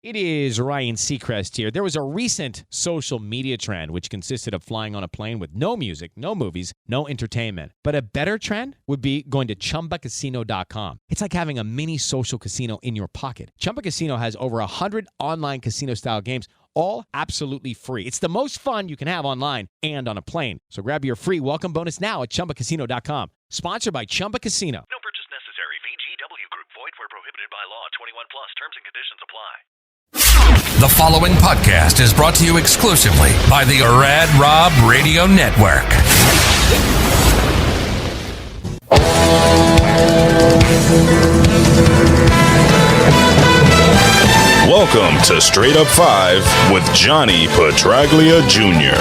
It is Ryan Seacrest here. There was a recent social media trend which consisted of flying on a plane with no music, no movies, no entertainment. But a better trend would be going to ChumbaCasino.com. It's like having a mini social casino in your pocket. Chumba Casino has over 100 online casino-style games, all absolutely free. It's the most fun you can have online and on a plane. So grab your free welcome bonus now at ChumbaCasino.com. Sponsored by Chumba Casino. No purchase necessary. VGW Group. Void where prohibited by law. 21 plus. Terms and conditions apply. The following podcast is brought to you exclusively by the Rad Rob Radio Network. Welcome to Straight Up 5 with Johnny Petraglia Jr.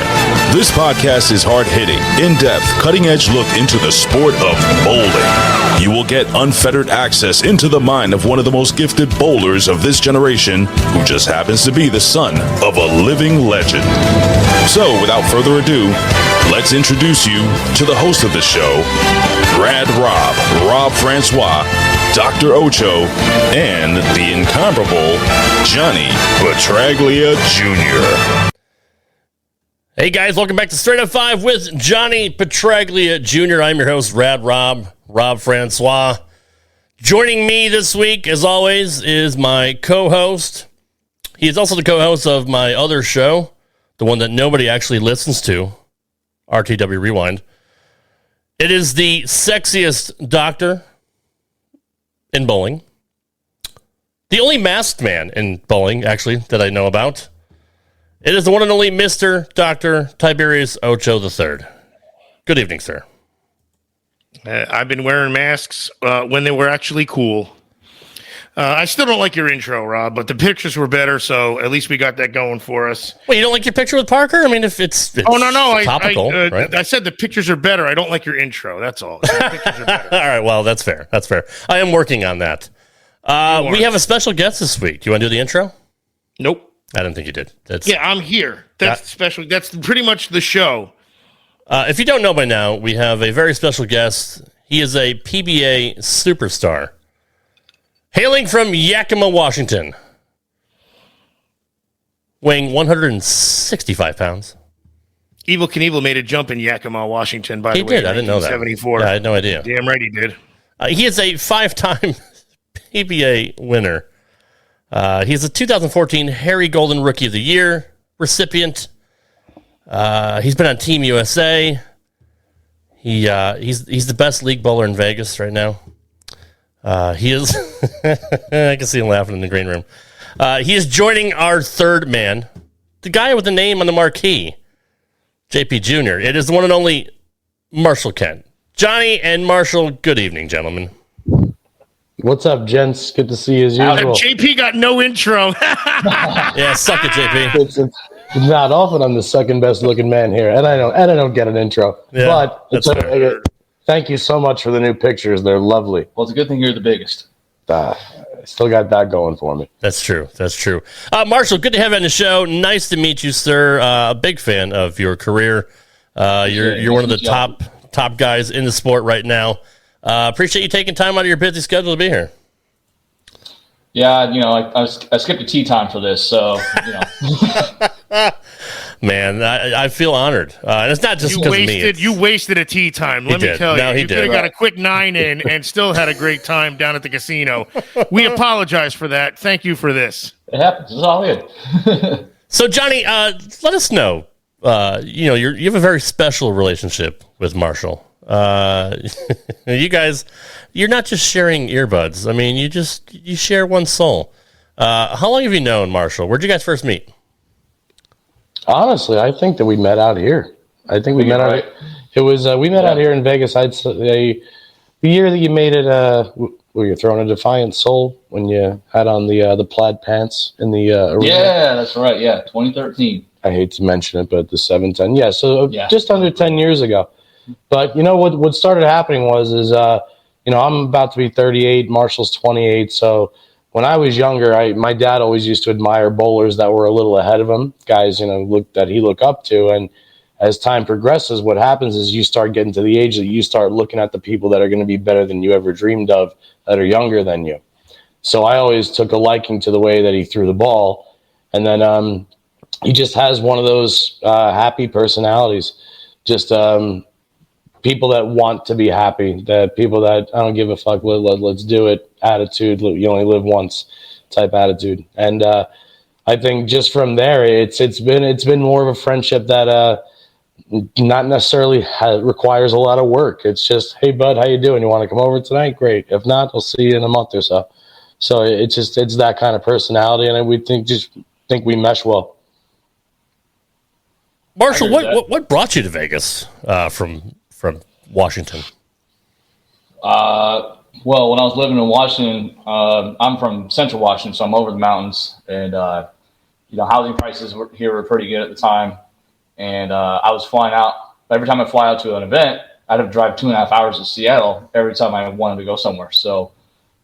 This podcast is hard-hitting, in-depth, cutting-edge look into the sport of bowling. You will get unfettered access into the mind of one of the most gifted bowlers of this generation, who just happens to be the son of a living legend. So, without further ado, let's introduce you to the host of the show, Rad Rob Francois, Dr. Ocho, and the incomparable Johnny Petraglia Jr. Hey guys, welcome back to Straight Up 5 with Johnny Petraglia Jr. I'm your host, Rad Rob Francois. Joining me this week, as always, is my co-host. He is also the co-host of my other show, the one that nobody actually listens to, RTW Rewind. It is the sexiest doctor in bowling. The only masked man in bowling, actually, that I know about. It is the one and only Mr. Dr. Tiberius Ocho III. Good evening, sir. I've been wearing masks when they were actually cool. I still don't like your intro, Rob, but the pictures were better, so at least we got that going for us. Wait, you don't like your picture with Parker? I mean, if it's oh, no, topical, right? I said the pictures are better. I don't like your intro. That's all. The pictures are better. All right, well, that's fair. I am working on that. We have a special guest this week. Do you want to do the intro? Nope. I didn't think you did. Yeah, I'm here. That's special. That's pretty much the show. If you don't know by now, we have a very special guest. He is a PBA superstar, hailing from Yakima, Washington, weighing 165 pounds. Evel Knievel made a jump in Yakima, Washington, by the way. He did. I didn't know that. 74. Yeah, I had no idea. Damn right he did. He is a 5-time PBA winner. He's a 2014 Harry Golden Rookie of the Year recipient. He's been on Team USA. He's the best league bowler in Vegas right now. He is. I can see him laughing in the green room. He is joining our third man, the guy with the name on the marquee, JP Jr. It is the one and only Marshall Kent. Johnny and Marshall, good evening, gentlemen. What's up, gents? Good to see you as usual. JP got no intro. Yeah, suck it, JP. It's not often I'm the second best looking man here, and I don't get an intro. Yeah, but that's fair. Thank you so much for the new pictures. They're lovely. Well, it's a good thing you're the biggest. I still got that going for me. That's true. Marshall, good to have you on the show. Nice to meet you, sir. A big fan of your career. You're one of the top guys in the sport right now. Appreciate you taking time out of your busy schedule to be here. Yeah, I skipped a tea time for this, so, Man, I feel honored. And it's not just because of me. You wasted a tea time, let me tell you. No, he you did. could have got a quick 9 in and still had a great time down at the casino. We apologize for that. Thank you for this. it happens. It's all good. So, Johnny, let us know. You have a very special relationship with Marshall. You guys, you're not just sharing earbuds. I mean, you share one soul. How long have you known Marshall? Where'd you guys first meet? Honestly, I think that we met out here. We met out here in Vegas. I'd say the year that you made it, were you throwing a defiant soul when you had on the plaid pants in the arena? Yeah, that's right. Yeah, 2013. I hate to mention it, but the 7-10. Yeah, so just under 10 years ago. But what started happening was I'm about to be 38, Marshall's 28. So when I was younger, my dad always used to admire bowlers that were a little ahead of him, guys that he looked up to. And as time progresses, what happens is you start getting to the age that you start looking at the people that are going to be better than you ever dreamed of, that are younger than you. So I always took a liking to the way that he threw the ball. And then he just has one of those happy personalities. Just people that want to be happy, that people that I don't give a fuck, let's do it attitude. You only live once type attitude. And I think just from there, it's been more of a friendship that not necessarily requires a lot of work. It's just, hey bud, how you doing? You want to come over tonight? Great. If not, I'll see you in a month or so. So it's that kind of personality, and we think we mesh well. Marshall, what brought you to Vegas from Washington? Well, when I was living in Washington, I'm from Central Washington, so I'm over the mountains, and housing prices here were pretty good at the time. And I was flying out. Every time I fly out to an event, I'd have to drive 2.5 hours to Seattle every time I wanted to go somewhere. So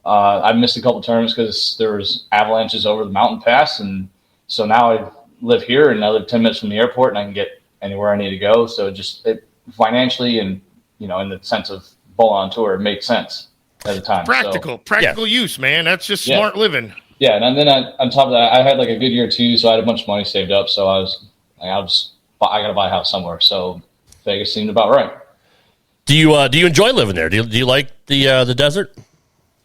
I missed a couple tournaments because there was avalanches over the mountain pass, and so now I live here and I live 10 minutes from the airport, and I can get anywhere I need to go. So it financially and in the sense of bowling on tour, it made sense at the time. Practical use, man. That's just smart living. Yeah, and then on top of that, I had like a good year too, so I had a bunch of money saved up. So I got to buy a house somewhere. So Vegas seemed about right. Do you enjoy living there? Do you like the desert?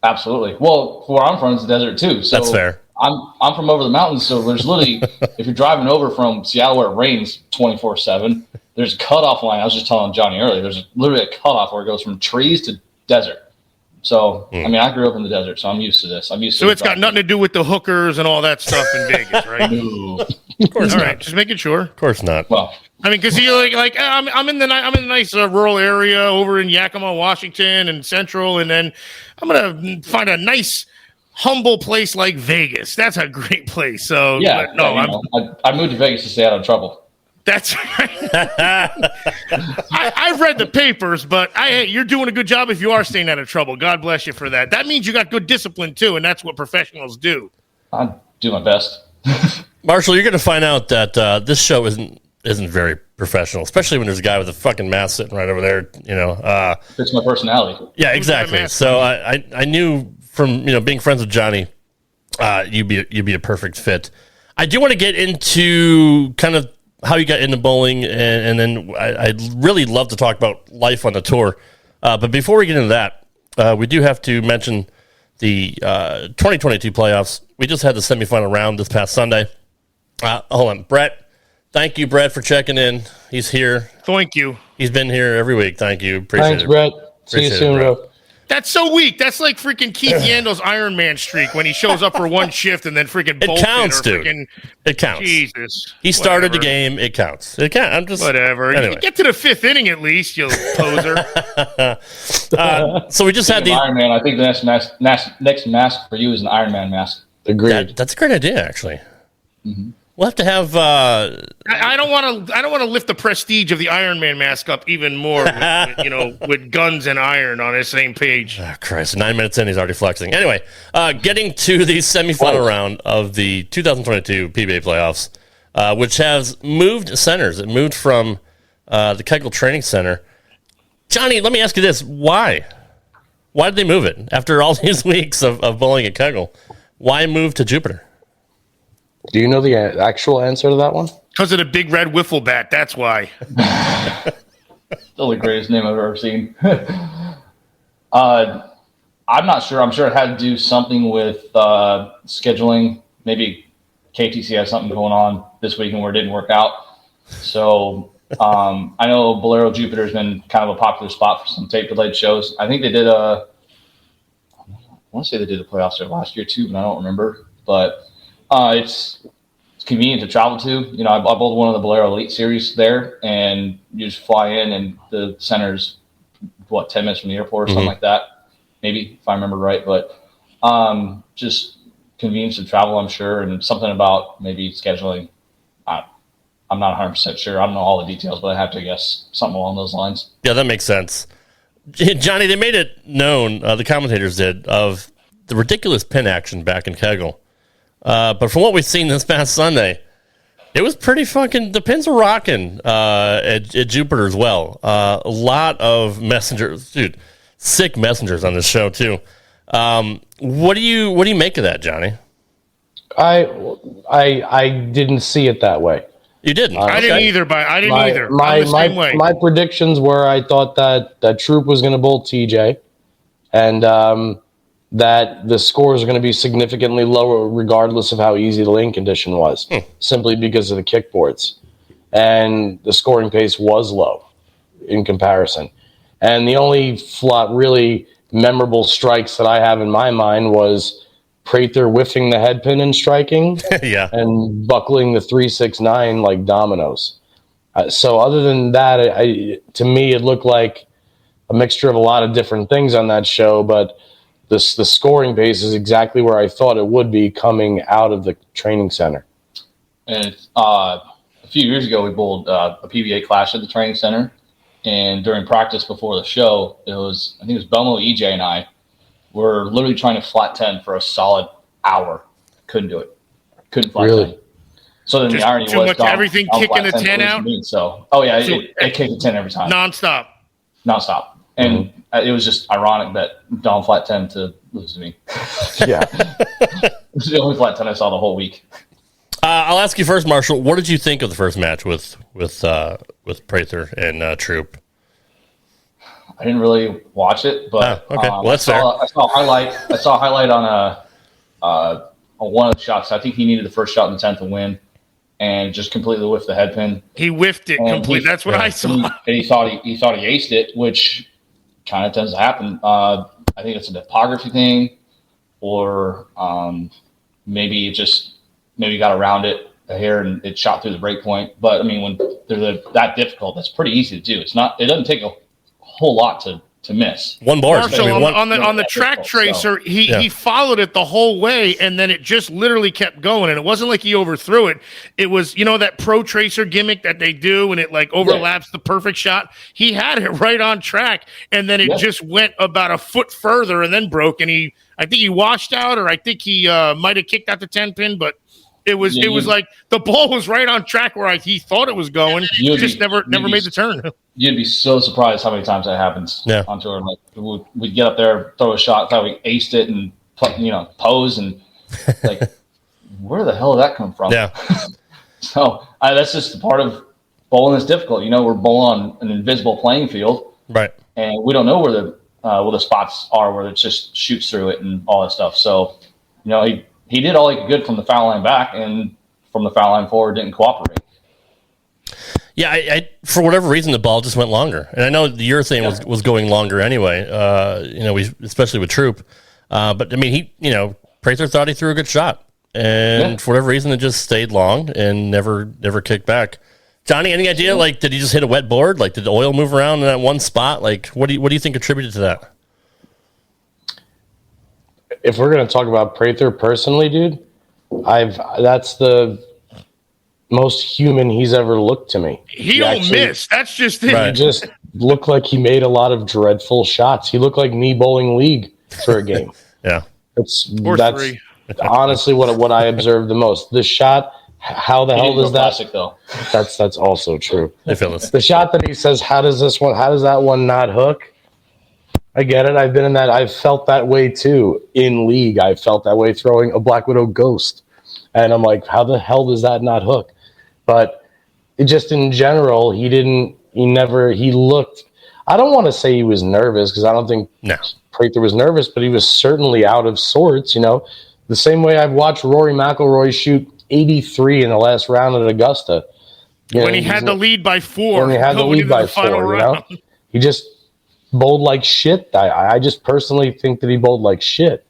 Absolutely. Well, where I'm from is the desert too. So that's fair. I'm from over the mountains, so there's literally if you're driving over from Seattle where it rains 24/7, there's a cutoff line. I was just telling Johnny earlier. There's literally a cutoff where it goes from trees to desert. So I mean, I grew up in the desert, so I'm used to this. So it's got nothing to do with the hookers and all that stuff in Vegas, right? No. Of course not. All right, just making sure. Of course not. Well, I mean, because you're like I'm in the nice rural area over in Yakima, Washington, and Central, and then I'm gonna find a nice, humble place like Vegas. That's a great place. So yeah, I moved to Vegas to stay out of trouble. That's right. I've read the papers, but you're doing a good job if you are staying out of trouble. God bless you for that. That means you got good discipline too, and that's what professionals do. I do my best. Marshall, you're going to find out that this show isn't very professional, especially when there's a guy with a fucking mask sitting right over there. Fits my personality. Yeah, exactly. So I knew from being friends with Johnny, you'd be a perfect fit. I do want to get into kind of how you got into bowling, and then I'd really love to talk about life on the tour. But before we get into that, we do have to mention the 2022 playoffs. We just had the semifinal round this past Sunday. Hold on, Brett. Thank you, Brett, for checking in. He's here. Thank you. He's been here every week. Thank you. Appreciate Thanks, it. Brett. See you soon, bro. That's so weak. That's like freaking Keith Yando's Iron Man streak when he shows up for one shift and then freaking it counts, dude. It counts. Jesus. He started the game. It counts. It counts. I'm just whatever. Anyway. Get to the fifth inning at least, you poser. So we just had the Iron Man. I think the next mask for you is an Iron Man mask. Agreed. That's a great idea, actually. Mm-hmm. We'll have to have. I don't want to lift the prestige of the Iron Man mask up even more. With guns and iron on the same page. Oh, Christ! 9 minutes in, he's already flexing. Anyway, getting to the semifinal round of the 2022 PBA Playoffs, which has moved centers. It moved from the Kegel Training Center. Johnny, let me ask you this: Why? Why did they move it after all these weeks of bowling at Kegel? Why move to Jupiter? Do you know the actual answer to that one? Because of the big red wiffle bat. That's why. Still the greatest name I've ever seen. I'm not sure. I'm sure it had to do something with scheduling. Maybe KTC has something going on this weekend where it didn't work out. So I know Bolero Jupiter has been kind of a popular spot for some tape-delayed shows. I think they did I want to say they did the playoffs there last year too, but I don't remember. But it's convenient to travel to. I bowled one of the Bolero Elite Series there, and you just fly in, and the center's 10 minutes from the airport or something like that, maybe if I remember right. But just convenience to travel, I'm sure, and something about maybe scheduling. I'm not 100% sure. I don't know all the details, but I have to guess something along those lines. Yeah, that makes sense. Johnny, they made it known, the commentators did, of the ridiculous pin action back in Kegel. But from what we've seen this past Sunday, it was pretty fucking. The pins were rocking at Jupiter as well. A lot of messengers, dude, sick messengers on this show too. What do you make of that, Johnny? I didn't see it that way. You didn't. I didn't either. My predictions were I thought that Troop was going to bowl TJ, and that the scores are going to be significantly lower regardless of how easy the lane condition was, simply because of the kickboards, and the scoring pace was low in comparison. And the only really memorable strikes that I have in my mind was Prather whiffing the headpin and striking, and buckling the 3-6-9 like dominoes. So other than that, to me, it looked like a mixture of a lot of different things on that show, but the scoring base is exactly where I thought it would be coming out of the training center. And a few years ago, we bowled a PBA clash at the training center, and during practice before the show, I think it was Belmo, EJ, and I were literally trying to flat 10 for a solid hour. Couldn't do it. Couldn't flat 10. So then the irony was much everything kicking the 10 out. So it kicked the 10 every time. Nonstop. And it was just ironic that Dom flat 10 to lose to me. Yeah. It's the only flat 10 I saw the whole week. I'll ask you first, Marshall. What did you think of the first match with Prather and Troop? I didn't really watch it, but that's fair. I saw a highlight on one of the shots. I think he needed the first shot in the 10th to win, and just completely whiffed the headpin. He whiffed it completely. That's what I saw. And he thought he aced it, which kind of tends to happen. I think it's a topography thing, or maybe got around it a hair and it shot through the break point. But I mean, when they're that difficult, that's pretty easy to do. It doesn't take a whole lot to miss. One board. Marshall, on the track tracer, he followed it the whole way, and then it just literally kept going. And it wasn't like he overthrew it. It was, that pro tracer gimmick that they do, and it like overlaps the perfect shot. He had it right on track, and then it just went about a foot further and then broke. And I think he washed out, or I think he might have kicked out the 10 pin, but it was like the ball was right on track where he thought it was going. Never made the turn. You'd be so surprised how many times that happens on tour. Like we'd get up there, throw a shot, thought we aced it, and pose, and like, where the hell did that come from? Yeah. So that's just part of bowling is difficult. We're bowling on an invisible playing field, right? And we don't know where the spots are where it just shoots through it and all that stuff. So he did all he could from the foul line back, and from the foul line forward didn't cooperate. Yeah, I for whatever reason the ball just went longer, and I know the urethane was going longer anyway. Especially with Troop, but I mean Prather thought he threw a good shot, and for whatever reason it just stayed long and never kicked back. Johnny, any idea? Like, did he just hit a wet board? Like, did the oil move around in that one spot? Like, what do you think attributed to that? If we're gonna talk about Prather personally, dude, that's the most human he's ever looked to me. He don't miss. That's just it. Right. He just looked like he made a lot of dreadful shots. He looked like knee bowling league for a game. That's honestly what I observed the most. The shot, how the hell does that? Classic, though. That's also true. I feel this. The shot that he says, how does that one not hook? I get it. I've been in that. I've felt that way too in league. I felt that way throwing a Black Widow Ghost, and I'm like, how the hell does that not hook? But it just in general, he looked, I don't want to say he was nervous, because I don't think Prather was nervous, but he was certainly out of sorts, the same way I've watched Rory McIlroy shoot 83 in the last round at Augusta. When he had the lead by 4. When he had the lead by 4, he just bowled like shit. I just personally think that he bowled like shit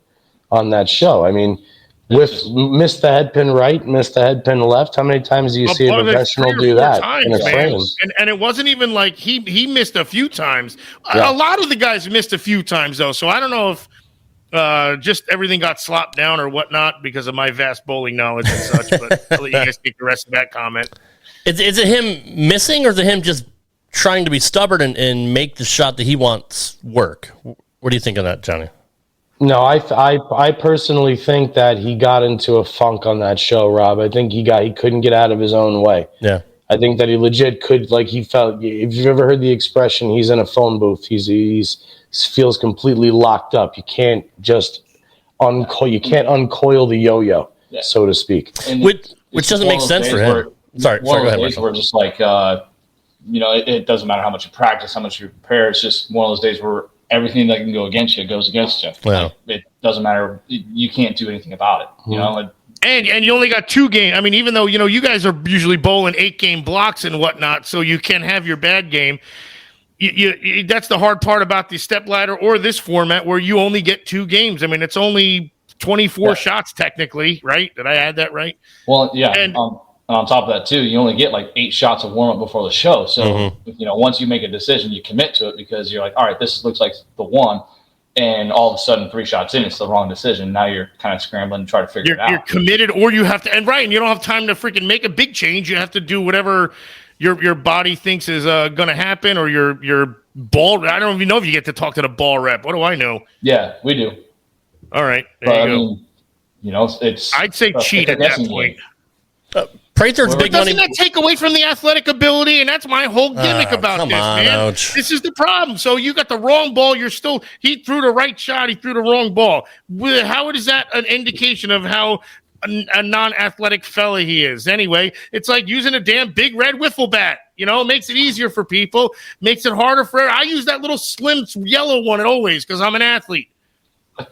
on that show. I mean, missed the headpin right, missed the headpin left. How many times do you see a professional do that in a frame? And it wasn't even like he missed a few times. A lot of the guys missed a few times, though. So I don't know if just everything got slopped down or whatnot because of my vast bowling knowledge and such. But I'll let you guys take the rest of that comment. Is it him missing, or is it him just trying to be stubborn and make the shot that he wants work? What do you think of that, Johnny? No, I personally think that he got into a funk on that show, Rob. I think he couldn't get out of his own way. Yeah. I think that he legit could, like, he felt. If you've ever heard the expression, he's in a phone booth. He's feels completely locked up. You can't just uncoil. You can't uncoil the yo-yo, so to speak. Which doesn't make sense for him. Sorry, go ahead, Michael. We're just like, it doesn't matter how much you practice, how much you prepare. It's just one of those days where everything that can go against you goes against you. Wow. It doesn't matter. You can't do anything about it. You know. And you only got 2 games. I mean, even though, you guys are usually bowling 8-game blocks and whatnot, so you can have your bad game. You that's the hard part about the step ladder or this format where you only get 2 games. I mean, it's only 24 shots technically, right? Did I add that right? Well, yeah. And on top of that, too, you only get like 8 shots of warm-up before the show. So, once you make a decision, you commit to it because you're like, all right, this looks like the one. And all of a sudden, 3 shots in, it's the wrong decision. Now you're kind of scrambling to try to figure it out. You're committed, or you have to, and you don't have time to freaking make a big change. You have to do whatever your body thinks is going to happen, or your ball. I don't even know if you get to talk to the ball rep. What do I know? Yeah, we do. All right, there you go. It's. I'd say cheat at that point. Prather's big money. Doesn't that take away from the athletic ability? And that's my whole gimmick about this, man. Ouch. This is the problem. So you got the wrong ball. He threw the right shot. He threw the wrong ball. How is that an indication of how a non-athletic fella he is? Anyway, it's like using a damn big red wiffle bat. It makes it easier for people. Makes it harder for. I use that little slim yellow one always because I'm an athlete.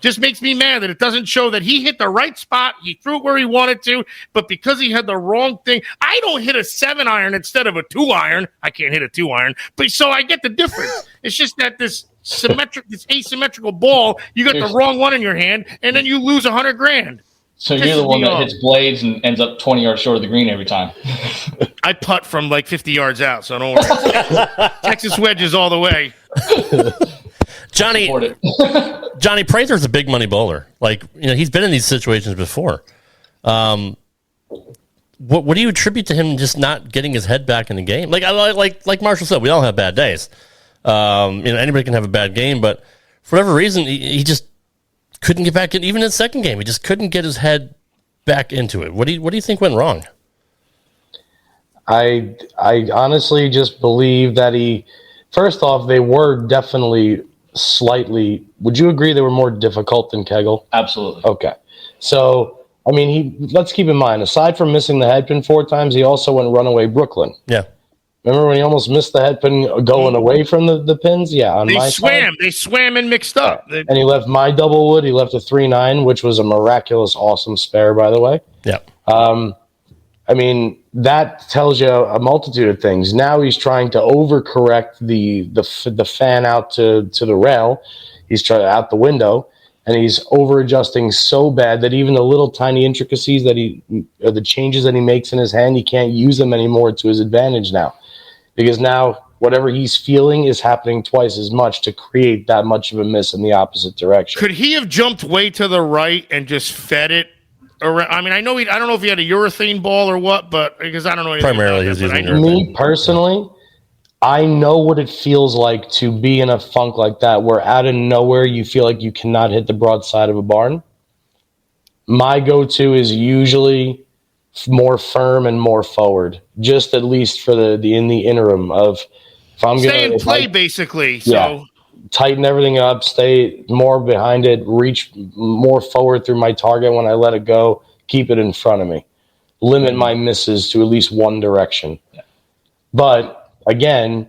Just makes me mad that it doesn't show that he hit the right spot. He threw it where he wanted to, but because he had the wrong thing, I don't hit a 7-iron instead of a 2-iron. I can't hit a 2-iron, but so I get the difference. It's just that this asymmetrical ball, you got the wrong one in your hand, and then you lose $100,000. So you're the one that hits blades and ends up 20 yards short of the green every time. I putt from like 50 yards out, so don't worry. Texas wedges all the way. Johnny Prather's a big money bowler. Like, he's been in these situations before. What do you attribute to him just not getting his head back in the game? Like Marshall said, we all have bad days. Anybody can have a bad game, but for whatever reason, he just couldn't get back in. Even in the second game, he just couldn't get his head back into it. What do you think went wrong? I honestly just believe that first off, they were definitely slightly. Would you agree they were more difficult than Kegel? Absolutely. Okay. So, I mean, let's keep in mind, aside from missing the headpin 4 times, he also went runaway Brooklyn. Yeah. Remember when he almost missed the headpin going away from the pins? Yeah. They swam and mixed up. And he left my double wood. He left a 3-9, which was a miraculous, awesome spare, by the way. Yeah. I mean, that tells you a multitude of things. Now he's trying to overcorrect the fan out to the rail. He's trying out the window, and he's over adjusting so bad that even the little tiny intricacies or the changes that he makes in his hand, he can't use them anymore to his advantage now, because now whatever he's feeling is happening twice as much to create that much of a miss in the opposite direction. Could he have jumped way to the right and just fed it? I mean, I don't know if he had a urethane ball or what, but because I don't know anything. Primarily, he's using urethane. Me personally, I know what it feels like to be in a funk like that, where out of nowhere you feel like you cannot hit the broadside of a barn. My go-to is usually more firm and more forward, just at least for the in the interim of if I'm going to stay in play, basically. So. Yeah. Tighten everything up, stay more behind it, reach more forward through my target when I let it go, keep it in front of me. Limit my misses to at least one direction. Yeah. But, again,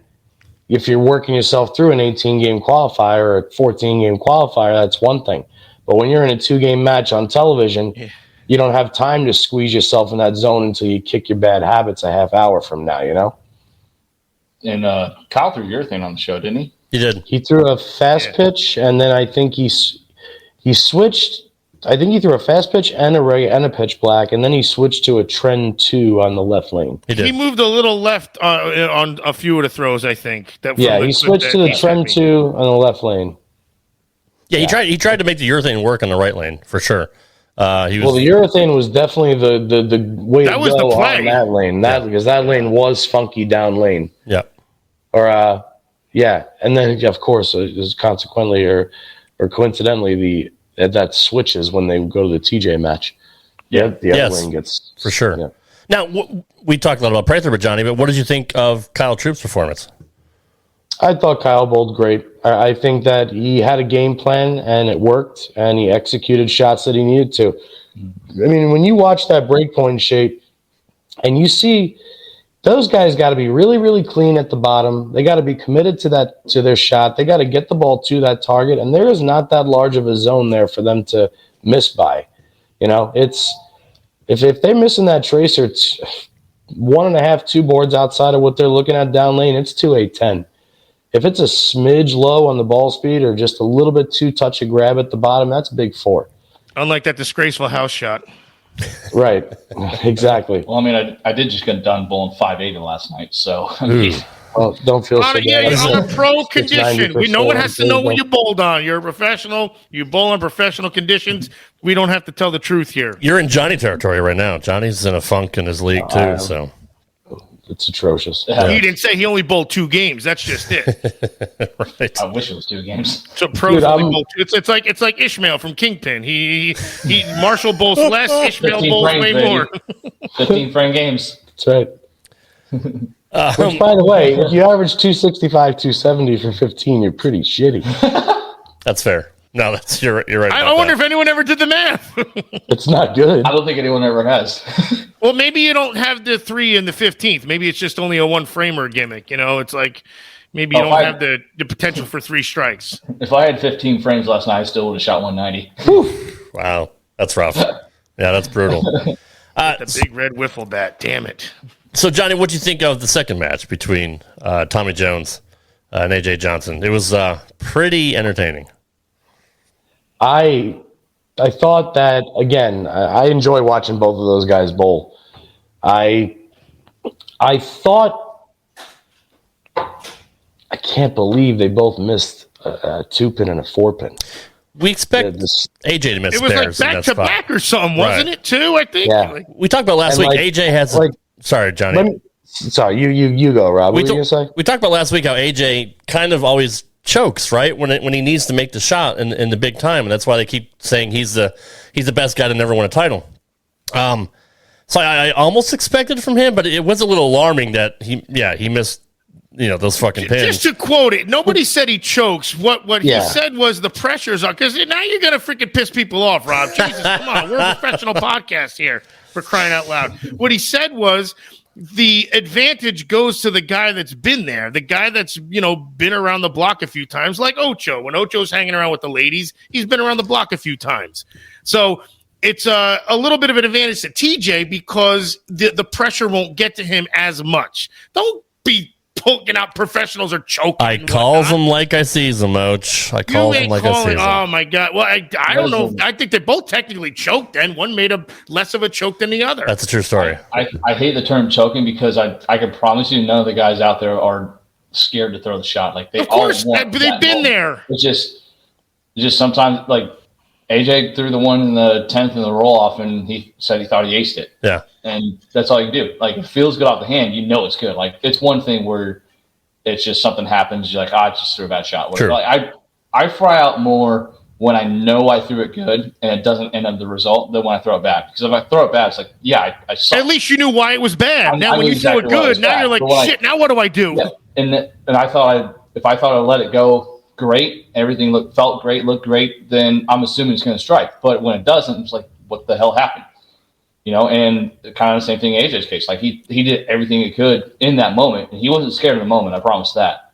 if you're working yourself through an 18-game qualifier or a 14-game qualifier, that's one thing. But when you're in a 2-game match on television, you don't have time to squeeze yourself in that zone until you kick your bad habits a half hour from now, And Kyle threw urethane on the show, didn't he? He did. He threw a fast pitch, and then I think he switched. I think he threw a fast pitch and a pitch black, and then he switched to a trend 2 on the left lane. He moved a little left on a few of the throws, I think. He switched to the trend 2 on the left lane. Yeah, he tried to make the urethane work on the right lane for sure. The urethane was definitely the way to go on that lane. Because that lane was funky down lane. Yeah. And then of course, consequently or coincidentally, that switches when they go to the TJ match. Yeah, the other lane gets for sure. Yeah. Now, we talked a lot about Prather, but Johnny, but what did you think of Kyle Troop's performance? I thought Kyle bowled great. I think that he had a game plan and it worked, and he executed shots that he needed to. I mean, when you watch that breakpoint shape and you see those guys got to be really, really clean at the bottom. They got to be committed to their shot. They got to get the ball to that target, and there is not that large of a zone there for them to miss by. It's if they're missing that tracer, it's 1.5, 2 boards outside of what they're looking at down lane, it's 2-8-10. If it's a smidge low on the ball speed or just a little bit too touch and grab at the bottom, that's big 4. Unlike that disgraceful house shot. Right. Exactly. Well, I mean, I did just get done bowling 5-8 last night, so don't feel so bad. You're on a pro condition. No one has to know what you bowled on. You're a professional. You bowl on professional conditions. We don't have to tell the truth here. You're in Johnny territory right now. Johnny's in a funk in his league too, so it's atrocious. He didn't say he only bowled 2 games. That's just it. Right. I wish it was 2 games. So pros only bowl 2. It's like Ishmael from Kingpin. He Marshall bowls less. Ishmael bowls way more. 15 frame games. That's right. Which, by the way, if you average 265, 270 for 15, you're pretty shitty. That's fair. No, you're right. I wonder if anyone ever did the math. It's not good. I don't think anyone ever has. Well, maybe you don't have the 3 in the 15th. Maybe it's just only a 1-framer gimmick. It's like maybe you don't have the potential for 3 strikes. If I had 15 frames last night, I still would have shot 190. Wow, that's rough. Yeah, that's brutal. The big red wiffle bat. Damn it. So, Johnny, what do you think of the second match between Tommy Jones and AJ Johnson? It was pretty entertaining. I thought that, again, I enjoy watching both of those guys bowl. I thought, I can't believe they both missed a 2-pin and a 4-pin. We expect AJ to miss. It was like back to back or something, wasn't it? Too, I think. Yeah. We talked about last week. AJ has. Sorry, Johnny. Sorry, you go, Rob. What were you gonna say? We talked about last week how AJ kind of always chokes, right, when he needs to make the shot in the big time, and that's why they keep saying he's the best guy to never win a title. So I almost expected from him, but it was a little alarming that he missed those fucking pins. Just to quote it, nobody said he chokes. What he said was the pressures are, because now you're gonna freaking piss people off, Rob. Jesus, come on, we're a professional podcast here, for crying out loud. What he said was, the advantage goes to the guy that's been there, the guy that's, been around the block a few times, like Ocho. When Ocho's hanging around with the ladies, he's been around the block a few times. So it's a little bit of an advantage to TJ because the pressure won't get to him as much. Don't be poking out professionals or choking. I calls them like I sees them, Ouch. I calls them like I sees them. Oh, my God. Well, I don't know. I think they both technically choked, and one made a less of a choke than the other. That's a true story. I hate the term choking because I can promise you none of the guys out there are scared to throw the shot. Like they, of course, but they've been there. It's just sometimes, like, AJ threw the one in the 10th in the roll-off, and he said he thought he aced it. Yeah. And that's all you do. Like, if it feels good off the hand, it's good. Like, it's one thing where it's just something happens, you're like, I just threw a bad shot. Sure. Like, I fry out more when I know I threw it good and it doesn't end up the result than when I throw it bad. Because if I throw it bad, it's like, I suck. At least you knew why it was bad. Now, when you throw it good, now you're like, shit, now what do I do? Yeah. And I thought if I thought I'd let it go great, everything felt great, looked great, then I'm assuming it's going to strike. But when it doesn't, it's like, what the hell happened? And kind of the same thing in AJ's case. Like, he did everything he could in that moment, and he wasn't scared of the moment, I promise that.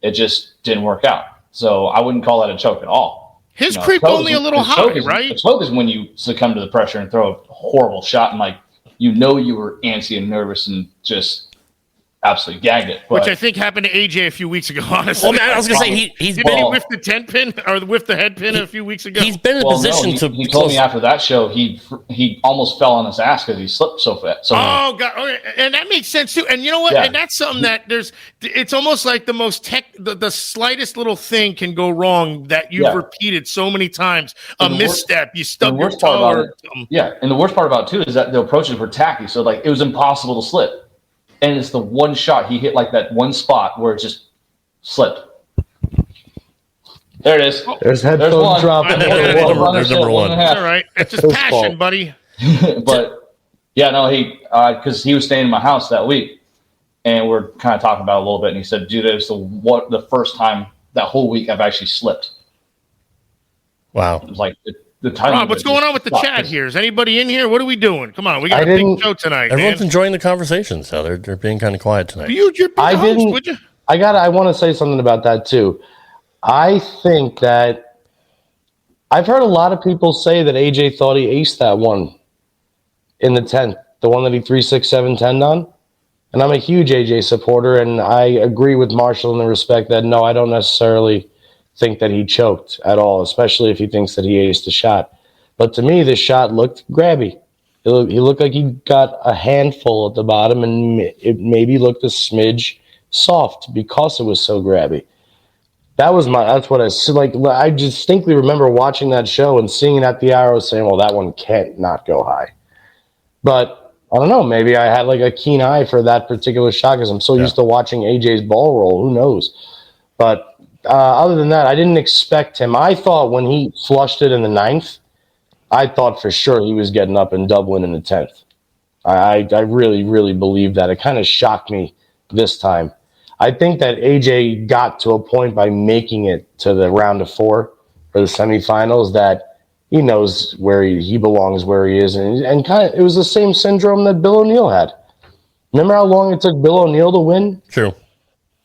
It just didn't work out. So I wouldn't call that a choke at all. His creep only a little high, right? A choke is when you succumb to the pressure and throw a horrible shot, and, like, you were antsy and nervous and just absolutely gagged it. Which I think happened to AJ a few weeks ago, honestly. Well, man, I was going to say, he whiff the 10 pin or whiff the head pin a few weeks ago? He's been in a position to. He told me after that show he almost fell on his ass because he slipped so fast. Oh, God. Okay. And that makes sense, too. And you know what? Yeah. And that's something that it's almost like the most the slightest little thing can go wrong that you've repeated so many times. A misstep, you stub your toe. And the worst part about it, too, is that the approaches were tacky. So, like, it was impossible to slip. And it's the one shot he hit, like that one spot where it just slipped. There it is. There's headphone drop. There's number one. All right. It's just passion, buddy. But Yeah, no, because he was staying in my house that week, and we're kind of talking about it a little bit, and he said, dude, it was the first time that whole week I've actually slipped. Wow. It was like the time. Rob, what's going on with the chat here? Is anybody in here? What are we doing? Come on, we got a big show tonight. Everyone's enjoying the conversation, so they're being kind of quiet tonight. You're the host, would you? I want to say something about that too. I think that I've heard a lot of people say that AJ thought he aced that one in the 10th, the one that he 3-6-7-10 on. And I'm a huge AJ supporter, and I agree with Marshall in the respect that, no, I don't necessarily think that he choked at all, especially if he thinks that he aced the shot. But to me, this shot looked grabby. He looked like he got a handful at the bottom, and it maybe looked a smidge soft because it was so grabby. That's what I distinctly remember watching that show and seeing it at the arrow saying, well, that one can't not go high. But I don't know, maybe I had like a keen eye for that particular shot because I'm so used to watching AJ's ball roll. Who knows? But other than that, I didn't expect him. I thought when he flushed it in the 9th, I thought for sure he was getting up and doubling in the 10th. I really, really believed that. It kind of shocked me this time. I think that AJ got to a point by making it to the round of 4 for the semifinals that he knows where he belongs, where he is. And kind of, it was the same syndrome that Bill O'Neill had. Remember how long it took Bill O'Neill to win? True.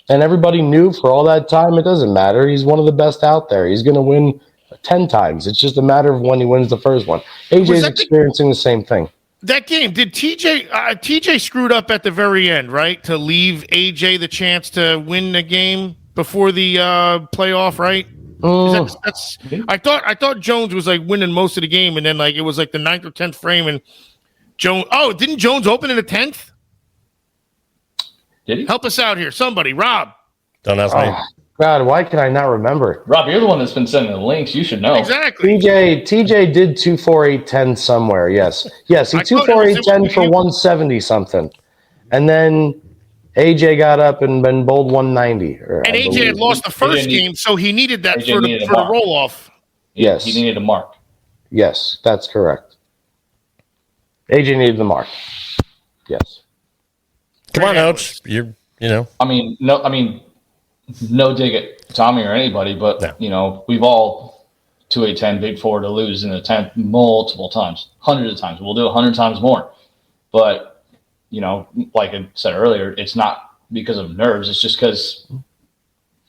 And everybody knew for all that time, it doesn't matter. He's one of the best out there. He's going to win 10 times. It's just a matter of when he wins the first one. AJ's experiencing the same thing. That game, did TJ screwed up at the very end, right? To leave AJ the chance to win the game before the playoff, right? I thought Jones was like winning most of the game, and then like it was like the 9th or 10th frame, and didn't Jones open in the 10th? Did he? Help us out here, somebody, Rob. Don't ask me. God, why can I not remember? Rob, you're the one that's been sending the links. You should know. Exactly. TJ did 2-4-8-10 somewhere. Yes, he 2-4-8-10 for 170 something, and then AJ got up and been bowled 190. And AJ had lost the first game, so he needed that for the roll off. Yes, he needed a mark. Yes, that's correct. AJ needed the mark. Yes. Come on, Ouch. No dig at Tommy or anybody, but we've all 2-8-10 big four to lose in the 10th multiple times, hundreds of times. We'll do 100 times more. But, like I said earlier, it's not because of nerves. It's just because,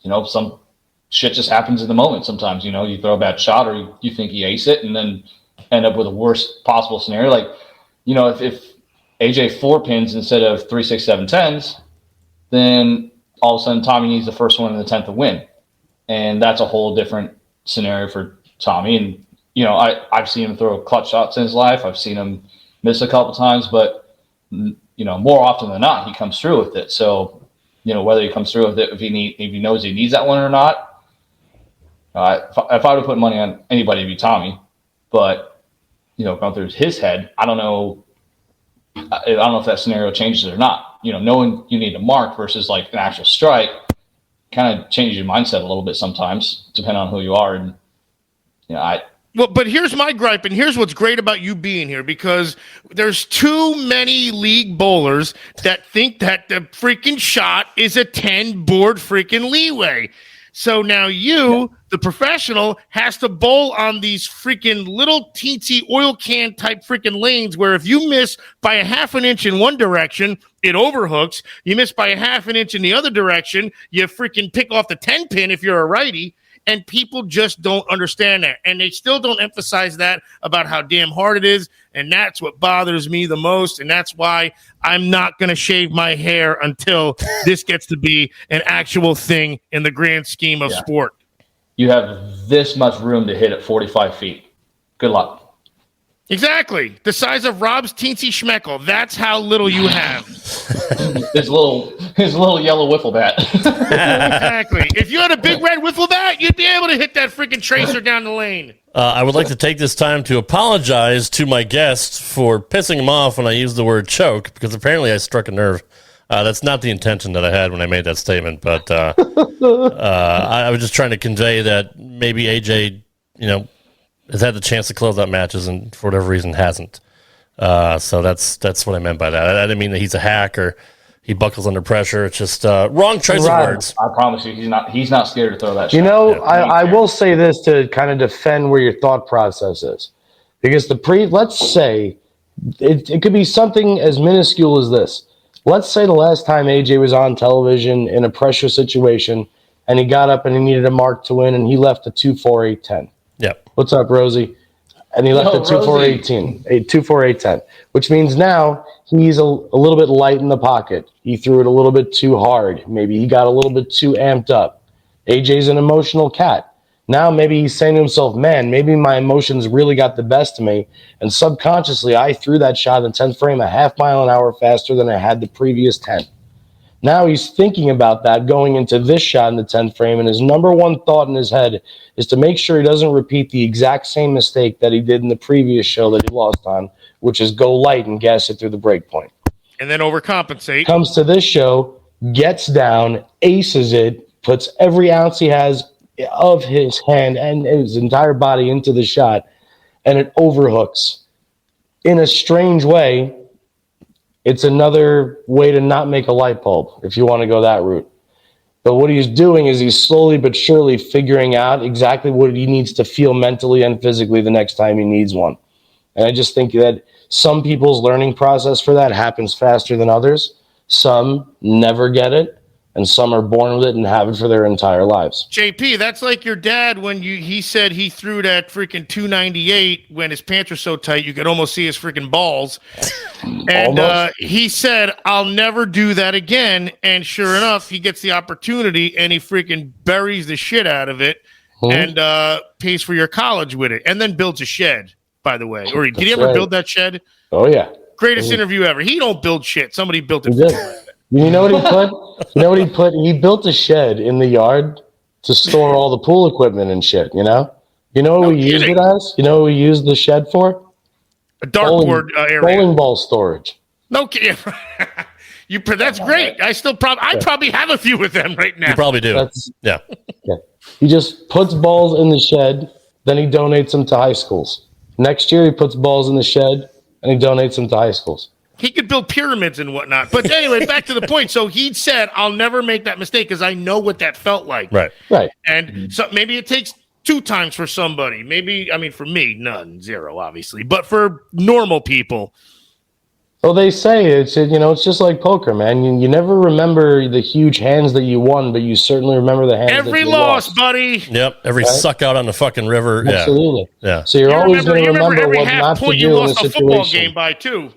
some shit just happens in the moment sometimes. You throw a bad shot or you think you ace it and then end up with the worst possible scenario. Like, if AJ 4 pins instead of 3-6-7-10s, then all of a sudden Tommy needs the first one in the 10th to win. And that's a whole different scenario for Tommy. And, I've seen him throw clutch shots in his life. I've seen him miss a couple times, but, more often than not, he comes through with it. So, whether he comes through with it, if he knows he needs that one or not, if I would put money on anybody, it'd be Tommy. But, going through his head, I don't know if that scenario changes or not. Knowing you need a mark versus like an actual strike kind of changes your mindset a little bit sometimes, depending on who you are. And Well, but here's my gripe, and here's what's great about you being here, because there's too many league bowlers that think that the freaking shot is a 10 board freaking leeway. So now the professional, has to bowl on these freaking little teensy oil can type freaking lanes where if you miss by a half an inch in one direction, it overhooks. You miss by a half an inch in the other direction, you freaking pick off the 10 pin if you're a righty. And people just don't understand that. And they still don't emphasize that about how damn hard it is. And that's what bothers me the most. And that's why I'm not going to shave my hair until this gets to be an actual thing in the grand scheme of sport. You have this much room to hit at 45 feet. Good luck. Exactly. The size of Rob's teensy schmeckle. That's how little you have. his little yellow wiffle bat. Exactly. If you had a big red wiffle bat, you'd be able to hit that freaking tracer down the lane. I would like to take this time to apologize to my guest for pissing him off when I used the word choke, because apparently I struck a nerve. That's not the intention that I had when I made that statement, but I was just trying to convey that maybe AJ, has had the chance to close out matches and for whatever reason hasn't. So that's what I meant by that. I didn't mean that he's a hack or he buckles under pressure. It's just wrong choice of words. I promise you, he's not scared to throw that shot. You know, I will say this to kind of defend where your thought process is. Because let's say it could be something as minuscule as this. Let's say the last time AJ was on television in a pressure situation and he got up and he needed a mark to win and he left a 2-4-8-10. Yep. What's up, Rosie? And he left a 2-4-8-10, which means now he's a little bit light in the pocket. He threw it a little bit too hard. Maybe he got a little bit too amped up. AJ's an emotional cat. Now maybe he's saying to himself, man, maybe my emotions really got the best of me. And subconsciously, I threw that shot in the 10th frame a half mile an hour faster than I had the previous 10. Now he's thinking about that going into this shot in the 10th frame, and his number one thought in his head is to make sure he doesn't repeat the exact same mistake that he did in the previous show that he lost on, which is go light and gas it through the break point. And then overcompensate. Comes to this show, gets down, aces it, puts every ounce he has of his hand and his entire body into the shot, and it overhooks. In a strange way, it's another way to not make a light bulb, if you want to go that route. But what he's doing is he's slowly but surely figuring out exactly what he needs to feel mentally and physically the next time he needs one. And I just think that some people's learning process for that happens faster than others. Some never get it, and some are born with it and have it for their entire lives. JP, that's like your dad when he said he threw that freaking 298 when his pants were so tight you could almost see his freaking balls. And he said, I'll never do that again. And sure enough, he gets the opportunity and he freaking buries the shit out of it and pays for your college with it. And then builds a shed, by the way. Or did he ever build that shed? Oh, yeah. Greatest interview ever. He don't build shit. Somebody built it for him. You know what he put? He built a shed in the yard to store all the pool equipment and shit, you know? You know what we used it as? You know what we used the shed for? A dartboard area. Bowling ball storage. No kidding. That's great. I probably have a few of them right now. You probably do. Yeah. He just puts balls in the shed, then he donates them to high schools. Next year he puts balls in the shed and he donates them to high schools. He could build pyramids and whatnot. But anyway, back to the point. So he said, I'll never make that mistake because I know what that felt like. Right. And so maybe it takes 2 times for somebody. Maybe, I mean, for me, none, 0, obviously. But for normal people. Well, they say it's just like poker, man. You never remember the huge hands that you won, but you certainly remember the hands every that you loss, lost. buddy. Yep. Every suck out on the fucking river. Absolutely. Yeah. So you're always going to remember every what half not point to you do in a lost a situation. football game by, too.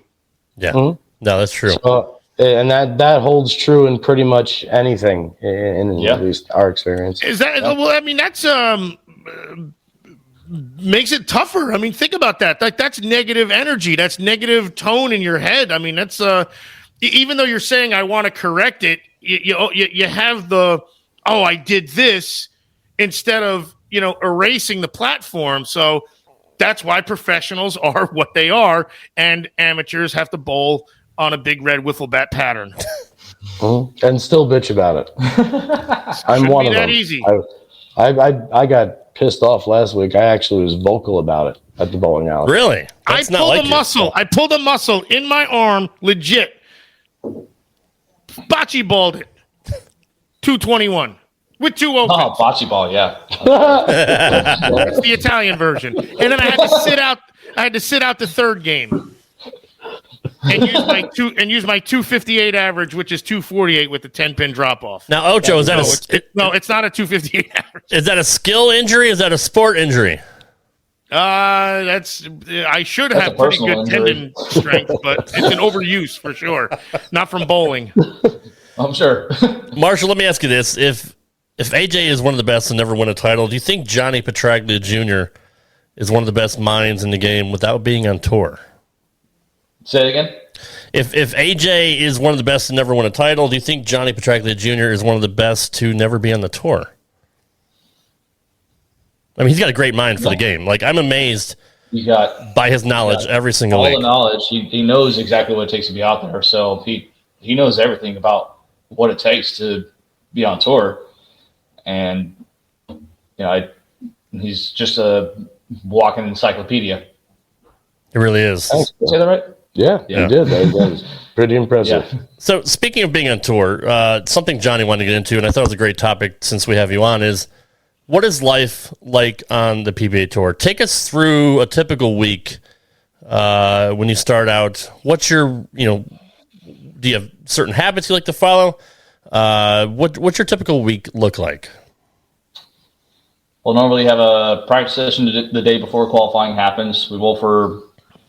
Yeah. No, that's true. So, and that holds true in pretty much anything, in at least our experience. Is that well? I mean, that's makes it tougher. I mean, think about that. That's negative energy. That's negative tone in your head. I mean, that's even though you're saying I want to correct it, you have the I did this instead of erasing the platform. So that's why professionals are what they are, and amateurs have to bowl on a big red wiffle bat pattern. And still bitch about it. I'm one of them. That easy. I got pissed off last week. I actually was vocal about it at the bowling alley. Really? I pulled a muscle. I pulled a muscle in my arm, legit. Bocce balled it. 221. With 2 opens. Oh, bocce ball, yeah. That's the Italian version. And then I had to sit out the third game. And use my 258 average, which is 248 with the 10-pin drop off. Now, Ocho, is that it's not a 258 average. Is that a skill injury? Is that a sport injury? I should have pretty good tendon strength, but it's an overuse for sure. Not from bowling. I'm sure. Marshall, let me ask you this: If AJ is one of the best and never won a title, do you think Johnny Petraglia Jr. is one of the best minds in the game without being on tour? Say it again. If AJ is one of the best and never won a title, do you think Johnny Petraglia Jr. is one of the best to never be on the tour? I mean, he's got a great mind for the game. Like, I'm amazed by his knowledge every single week. All the knowledge. He knows exactly what it takes to be out there. So he knows everything about what it takes to be on tour. And, he's just a walking encyclopedia. It really is. Thanks. Did I say that right? Yeah, you did. That was pretty impressive. Yeah. So speaking of being on tour, something Johnny wanted to get into, and I thought it was a great topic since we have you on, is what is life like on the PBA Tour? Take us through a typical week when you start out. What's your, do you have certain habits you like to follow? What's your typical week look like? We'll normally have a practice session the day before qualifying happens. We bowl for a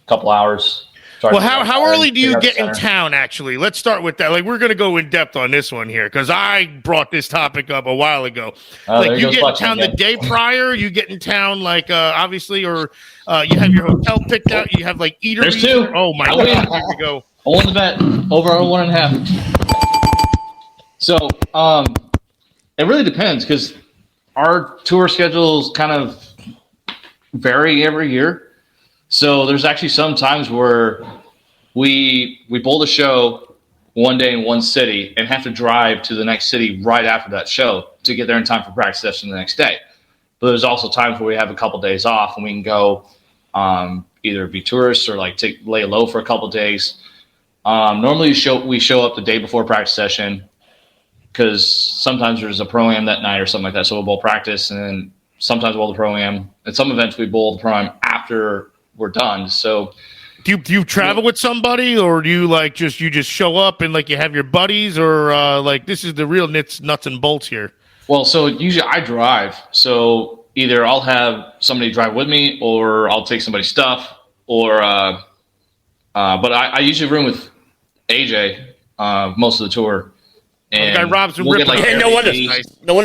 couple hours. Well, how early do you get in town, actually? Let's start with that. Like, we're going to go in depth on this one here because I brought this topic up a while ago. Like, you get in town the day prior, you get in town, like, obviously, or you have your hotel picked out, you have, like, eateries. There's two. Oh, my God. Here we go. I won the bet over 1.5. So, it really depends because our tour schedules kind of vary every year. So there's actually some times where we bowl the show one day in one city and have to drive to the next city right after that show to get there in time for practice session the next day. But there's also times where we have a couple days off and we can go either be tourists or like lay low for a couple days. Normally we show up the day before practice session because sometimes there's a pro-am that night or something like that. So we'll bowl practice and then sometimes we'll bowl the pro-am. At some events we bowl the pro-am after we're done. So do you travel with somebody, or do you like just show up and like you have your buddies, or like this is the real nuts and bolts here? Well, so usually I drive. So either I'll have somebody drive with me, or I'll take somebody's stuff, or but I usually room with AJ most of the tour. And guy Rob's been we'll ripping. No wonder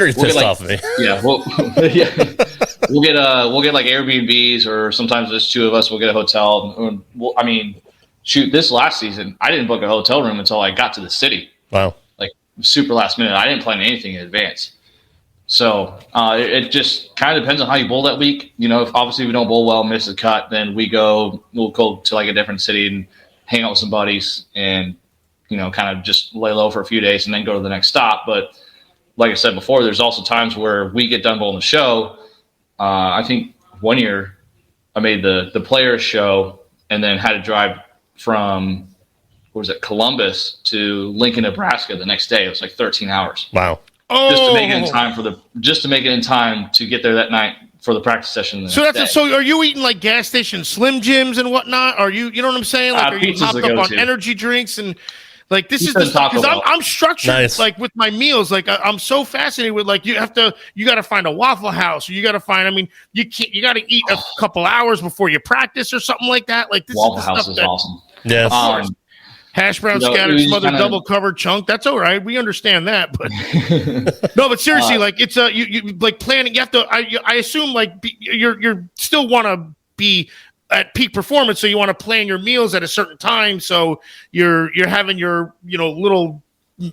he's pissed off at me. Yeah, we'll get like Airbnbs, or sometimes there's two of us. We'll get a hotel. This last season I didn't book a hotel room until I got to the city. Wow, like super last minute. I didn't plan anything in advance. So it just kind of depends on how you bowl that week. If obviously we don't bowl well, miss the cut, then we'll go to like a different city and hang out with some buddies and kind of just lay low for a few days and then go to the next stop. But like I said before, there's also times where we get done bowling the show. I think one year I made the players show and then had to drive from, Columbus to Lincoln, Nebraska the next day. It was like 13 hours. Wow. Just to make it in time to get there that night for the practice session. So are you eating like gas station Slim Jims and whatnot? Are you know what I'm saying? Like, are you hopped up on energy drinks and like this is the stuff because I'm structured like with my meals. Like I'm so fascinated with like you got to find a Waffle House, or you got to find. You got to eat a couple hours before you practice or something like that. Like this Waffle House is awesome. Yes. Hash brown scattered, smothered, double covered chunk. That's all right. We understand that, but no. But seriously, like it's you like planning. You have to. I assume like you're still want to be at peak performance, so you want to plan your meals at a certain time. So you're having your little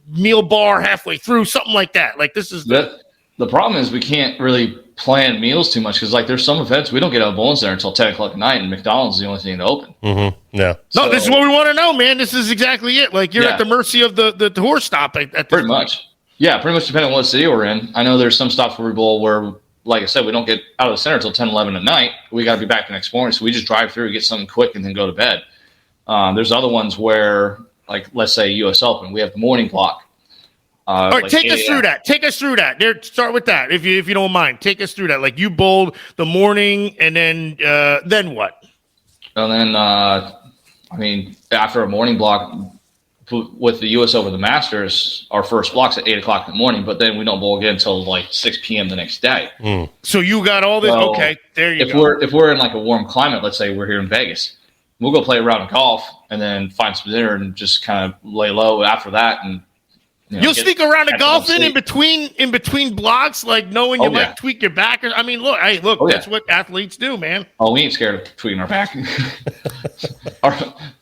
meal bar halfway through, something like that. Like this is the problem is we can't really plan meals too much because like there's some events we don't get out of bowling center until 10 o'clock at night, and McDonald's is the only thing to open. Mm-hmm. Yeah. No, this is what we want to know, man. This is exactly it. Like you're at the mercy of the tour stop at this pretty much. Yeah, pretty much depending on what city we're in. I know there's some stops where we bowl where, like I said, we don't get out of the center until 10, 11 at night. We got to be back the next morning, so we just drive through, get something quick, and then go to bed. There's other ones where, like, let's say U.S. Open, we have the morning block. All right, take us through that. Take us through that. There, start with that, if you don't mind. Take us through that. Like you bowled the morning, and then what? And then, after a morning block with the U.S. Open, the Masters, our first block's at 8 o'clock in the morning, but then we don't bowl again until like 6 p.m. the next day. Mm. So you got all this. So okay, there you go. If we're in like a warm climate, let's say we're here in Vegas, we'll go play a round of golf and then find some dinner and just kind of lay low after that. And you'll sneak around a golf in between blocks, like knowing you might tweak your back. I mean, look, that's what athletes do, man. Oh, we ain't scared of tweaking our back.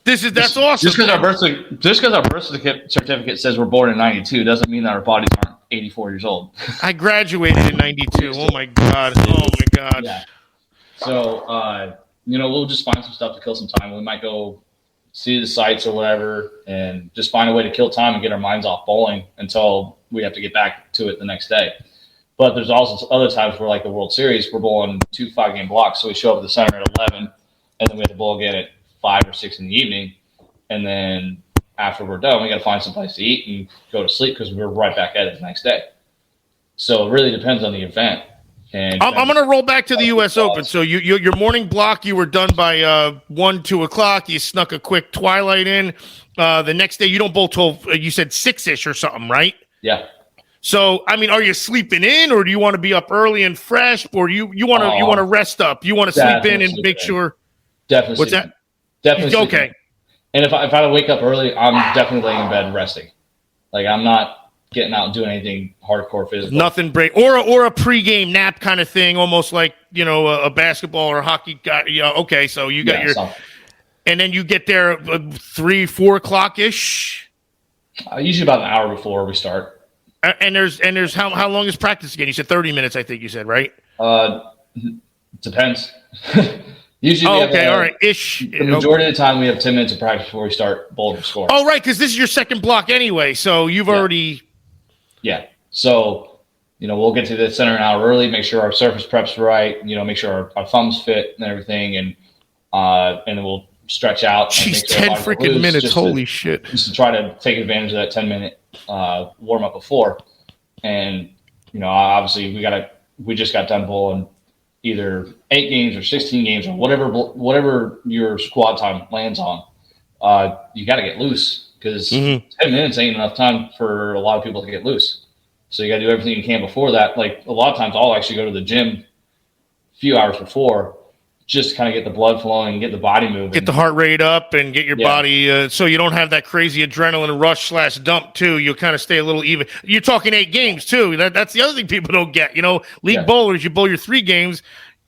That's awesome. Just because our birth certificate says we're born in '92 doesn't mean that our bodies aren't 84 years old. I graduated in '92. Oh my god. Yeah. So we'll just find some stuff to kill some time. We might go see the sights or whatever, and just find a way to kill time and get our minds off bowling until we have to get back to it the next day. But there's also other times where, like the World Series, we're bowling 2 5-game blocks. So we show up at the center at 11, and then we have to bowl again at 5 or 6 in the evening, and then after we're done, we got to find some place to eat and go to sleep because we're right back at it the next day. So it really depends on the event. And I'm going to roll back to the U.S. Open. So your morning block, you were done by 1, 2 o'clock. You snuck a quick twilight in. The next day, you don't bowl till you said 6-ish or something, right? Yeah. So, I mean, are you sleeping in, or do you want to be up early and fresh, or you want to rest up? You want to sleep in and make sure. Definitely. What's that? Definitely. Okay. And if I wake up early, I'm definitely laying in bed resting. Like, I'm not getting out and doing anything hardcore physical. Nothing break or a pregame nap kind of thing, almost like a basketball or a hockey guy. Yeah. Okay. So you got and then you get there 3, 4 o'clock ish. Usually about an hour before we start. And there's how long is practice again? You said 30 minutes, I think you said, right? Depends. Usually, all right, ish. The majority of the time, we have 10 minutes of practice before we start bowling for score. Oh, right, because this is your second block anyway, so you've already. Yeah. So, we'll get to the center an hour early, make sure our surface prep's right, make sure our thumbs fit and everything, and then we'll stretch out. Jeez, 10 freaking minutes! Holy shit! Just to try to take advantage of that 10-minute warm up before, and obviously we just got done bowling either 8 games or 16 games or whatever your squad time lands on. You got to get loose because 10 minutes ain't enough time for a lot of people to get loose. So you got to do everything you can before that. Like a lot of times, I'll actually go to the gym a few hours before. Just kind of get the blood flowing and get the body moving. Get the heart rate up and get your body so you don't have that crazy adrenaline rush / dump, too. You'll kind of stay a little even. You're talking 8 games, too. That's the other thing people don't get. League bowlers, you bowl your 3 games.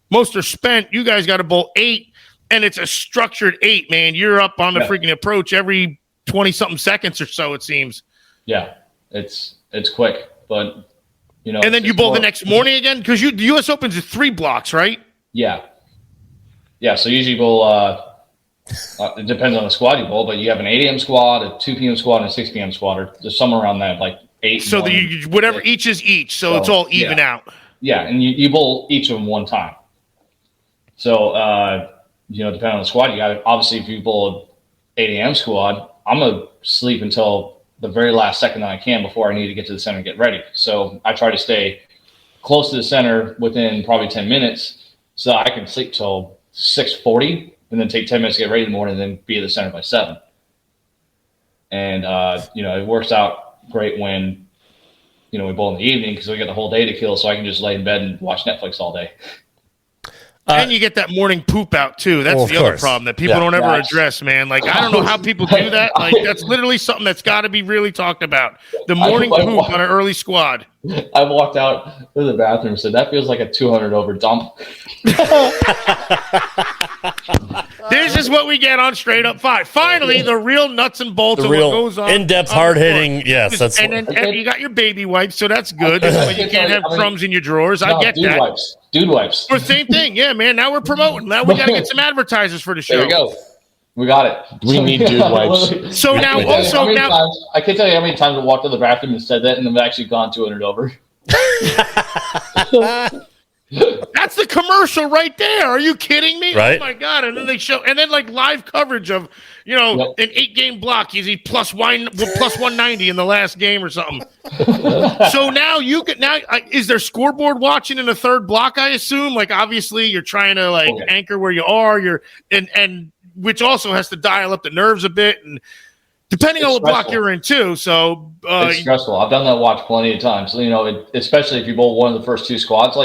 Most are spent. You guys got to bowl 8, and it's a structured 8, man. You're up on the freaking approach every 20-something seconds or so, it seems. Yeah, it's quick. But, And then you bowl the next morning again? Because the U.S. Open's is 3 blocks, right? Yeah. Yeah, so usually bowl, it depends on the squad you bowl, but you have an 8 a.m. squad, a 2 p.m. squad, and a 6 p.m. squad, or there's somewhere around that, like 8. So whatever, each is each, so it's all even out. Yeah, and you bowl each of them one time. So, depending on the squad, you got to, obviously, if you bowl an 8 a.m. squad, I'm going to sleep until the very last second that I can before I need to get to the center and get ready. So I try to stay close to the center within probably 10 minutes so I can sleep till 6:40 and then take 10 minutes to get ready in the morning and then be at the center by 7. And, it works out great when, we bowl in the evening because we got the whole day to kill, so I can just lay in bed and watch Netflix all day. And you get that morning poop out, too. That's the other problem that people don't ever address, man. Like, I don't know how people do that. Like, that's literally something that's got to be really talked about. The morning poop on an early squad. I walked out to the bathroom and said, that feels like a 200 over dump. This is what we get on Straight Up 5. Finally, the real nuts and bolts of what goes on. In-depth, hard-hitting, yes. That's and you got your baby wipes, so that's good. But you can't have crumbs in your drawers. I get that. Dude wipes. Or same thing. Yeah, man. Now we're promoting. Now we got to get some advertisers for the show. There we go. We got it. We need dude wipes. So now, I can't tell you how many times I walked to the bathroom and said that, and I've actually gone 200 over. That's the commercial right there. Are you kidding me? Right. Oh my God. And then they show, and then like live coverage of, an 8-game block. Is he plus 190 in the last game or something? So now is there scoreboard watching in the third block? I assume, like, obviously you're trying to anchor where you are. And which also has to dial up the nerves a bit. And depending on what block you're in too. So it's stressful. I've done that watch plenty of times. So, especially if you bowl one of the first 2 squads,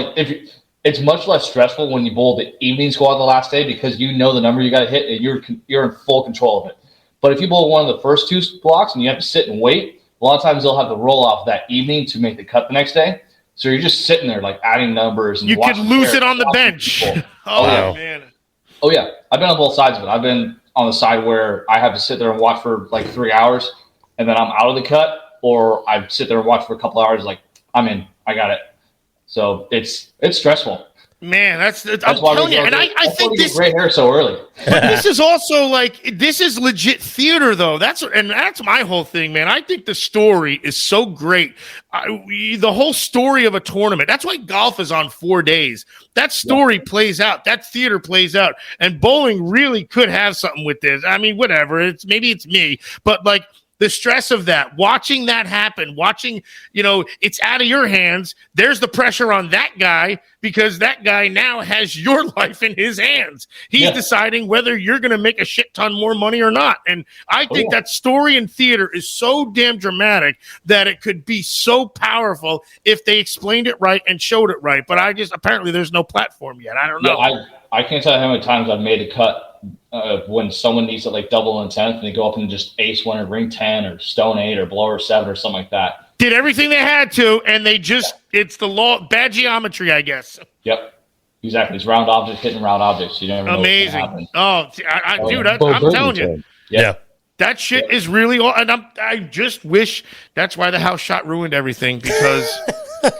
it's much less stressful when you bowl the evening squad the last day because you know the number you got to hit and you're in full control of it. But if you bowl one of the first 2 blocks and you have to sit and wait, a lot of times they'll have to roll off that evening to make the cut the next day. So you're just sitting there adding numbers. And you could lose it on the bench. Oh man. Oh yeah. I've been on both sides of it. I've been on the side where I have to sit there and watch for 3 hours and then I'm out of the cut, or I sit there and watch for a couple hours I'm in. I got it. So it's stressful. Man, that's I'm why telling you, and I think this gray hair so early. But this is also this is legit theater, though. That's my whole thing, man. I think the story is so great. The whole story of a tournament. That's why golf is on 4 days. That story plays out. That theater plays out. And bowling really could have something with this. I mean, whatever. Maybe it's me, but the stress of that, watching that happen, it's out of your hands. There's the pressure on that guy because that guy now has your life in his hands. He's deciding whether you're going to make a shit ton more money or not. And I think that story in theater is so damn dramatic that it could be so powerful if they explained it right and showed it right. But apparently there's no platform yet. I don't know. I can't tell you how many times I've made a cut when someone needs to double in 10th and they go up and just ace one or ring 10 or stone 8 or blower 7 or something like that. Did everything they had to, and it's the law, bad geometry, I guess. Yep, exactly. It's round objects hitting round objects. You never know. Amazing. I'm telling you. Yeah. That shit is really, and I just wish that's why the house shot ruined everything, because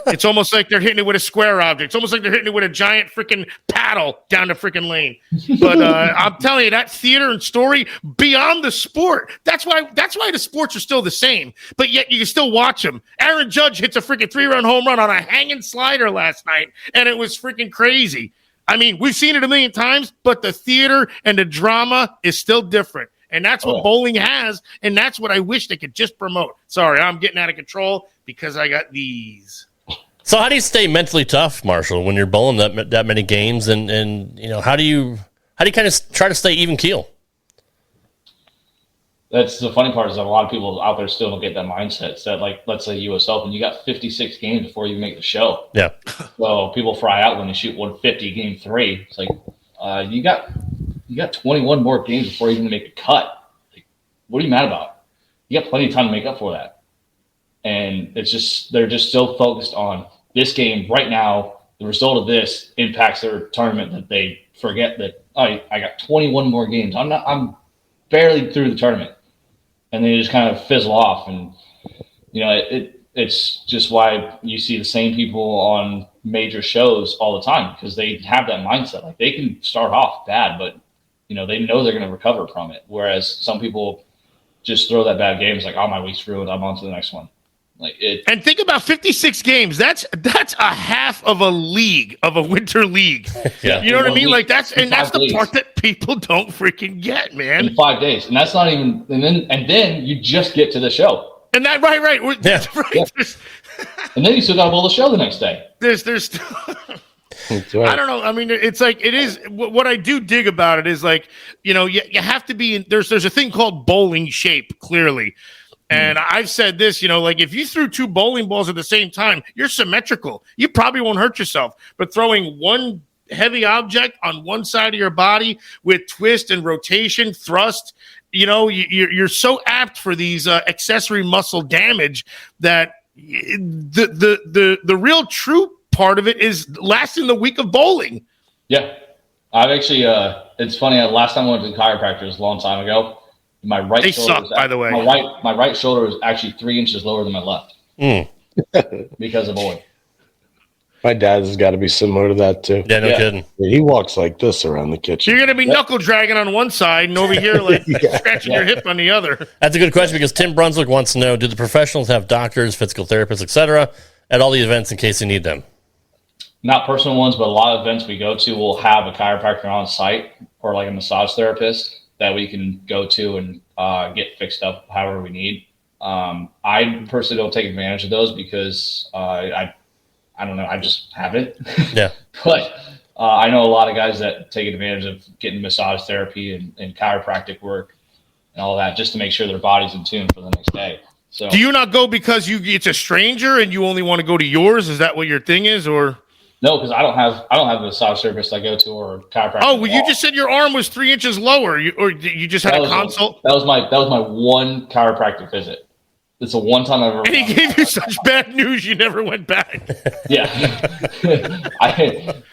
it's almost like they're hitting it with a square object. It's almost like they're hitting it with a giant freaking paddle down the freaking lane. But I'm telling you, that theater and story beyond the sport. That's why the sports are still the same, but yet you can still watch them. Aaron Judge hits a freaking 3-run home run on a hanging slider last night, and it was freaking crazy. I mean, we've seen it a million times, but the theater and the drama is still different. And that's what bowling has, and that's what I wish they could just promote. Sorry, I'm getting out of control because I got these. So how do you stay mentally tough, Marshall, when you're bowling that many games, and how do you kind of try to stay even keel? That's the funny part, is that a lot of people out there still don't get that mindset. It's that, let's say U.S. Open, you got 56 games before you make the show. Yeah. So people fry out when they shoot 150 game 3. It's you got 21 more games before you even make a cut. What are you mad about? You got plenty of time to make up for that. And they're just so focused on this game right now. The result of this impacts their tournament that they forget that I got 21 more games. I'm barely through the tournament, and they just kind of fizzle off. And it's just why you see the same people on major shows all the time, because they have that mindset. They can start off bad, but they know they're going to recover from it. Whereas some people just throw that bad game. It's my week's ruined. I'm on to the next one. And think about 56 games. That's a half of a league, of a winter league. Yeah. You know what I mean? That's the days. part that people don't freaking get, man. In 5 days, and that's not even. And then you just get to the show. And that right. Yeah. Right. Yeah. And then you still got to bowl the show the next day. There's I don't know. I mean, it's it is what I do dig about it is you have to be in. There's a thing called bowling shape, clearly. And I've said this, if you threw 2 bowling balls at the same time, you're symmetrical. You probably won't hurt yourself. But throwing one heavy object on one side of your body with twist and rotation, thrust, you're so apt for these accessory muscle damage that the real true part of it is lasting the week of bowling. Yeah. I've actually, it's funny. Last time I went to the chiropractor was a long time ago. My right they shoulder suck, by the way. My right shoulder was actually 3 inches lower than my left because of bowling. My dad's got to be similar to that too. Yeah, no kidding. He walks like this around the kitchen. You're going to be knuckle dragging on one side and over here scratching your hip on the other. That's a good question, because Tim Brunswick wants to know, do the professionals have doctors, physical therapists, etc., at all the events in case they need them? Not personal ones, but a lot of events we go to will have a chiropractor on site or a massage therapist that we can go to and get fixed up however we need. I personally don't take advantage of those because I don't know, I just haven't. Yeah. But I know a lot of guys that take advantage of getting massage therapy and chiropractic work and all that just to make sure their body's in tune for the next day. So, do you not go because it's a stranger and you only want to go to yours? Is that what your thing is, or? No, because I don't have a massage therapist I go to or a chiropractor. Oh, well, you just said your arm was 3 inches lower, or you just had a consult. That was my one chiropractic visit. It's the one time I've ever. And he gave you such bad news, you never went back. Yeah, I've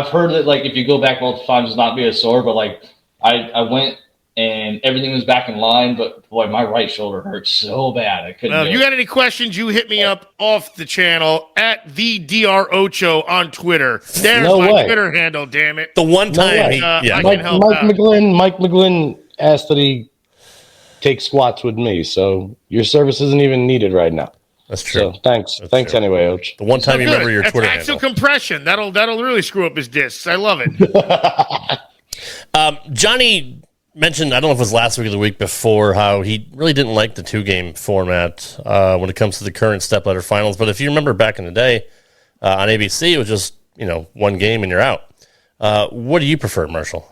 heard that if you go back multiple times, it's not be as sore. But I went and everything was back in line. But boy, my right shoulder hurt so bad I couldn't. If you got any questions, you hit me up off the channel at the Dr. Ocho on Twitter. There's my Twitter handle. Damn it! The one time, I Mike can help out. McGlynn asked that he take squats with me, so your service isn't even needed right now. That's true. So thanks anyway, Oach. The one time you remember your Twitter Axle handle. compression. That'll really screw up his discs. I love it. Johnny mentioned, I don't know if it was last week or the week before, how he really didn't like the 2-game format when it comes to the current stepladder finals. But if you remember back in the day on ABC, it was just, one game and you're out. What do you prefer, Marshall?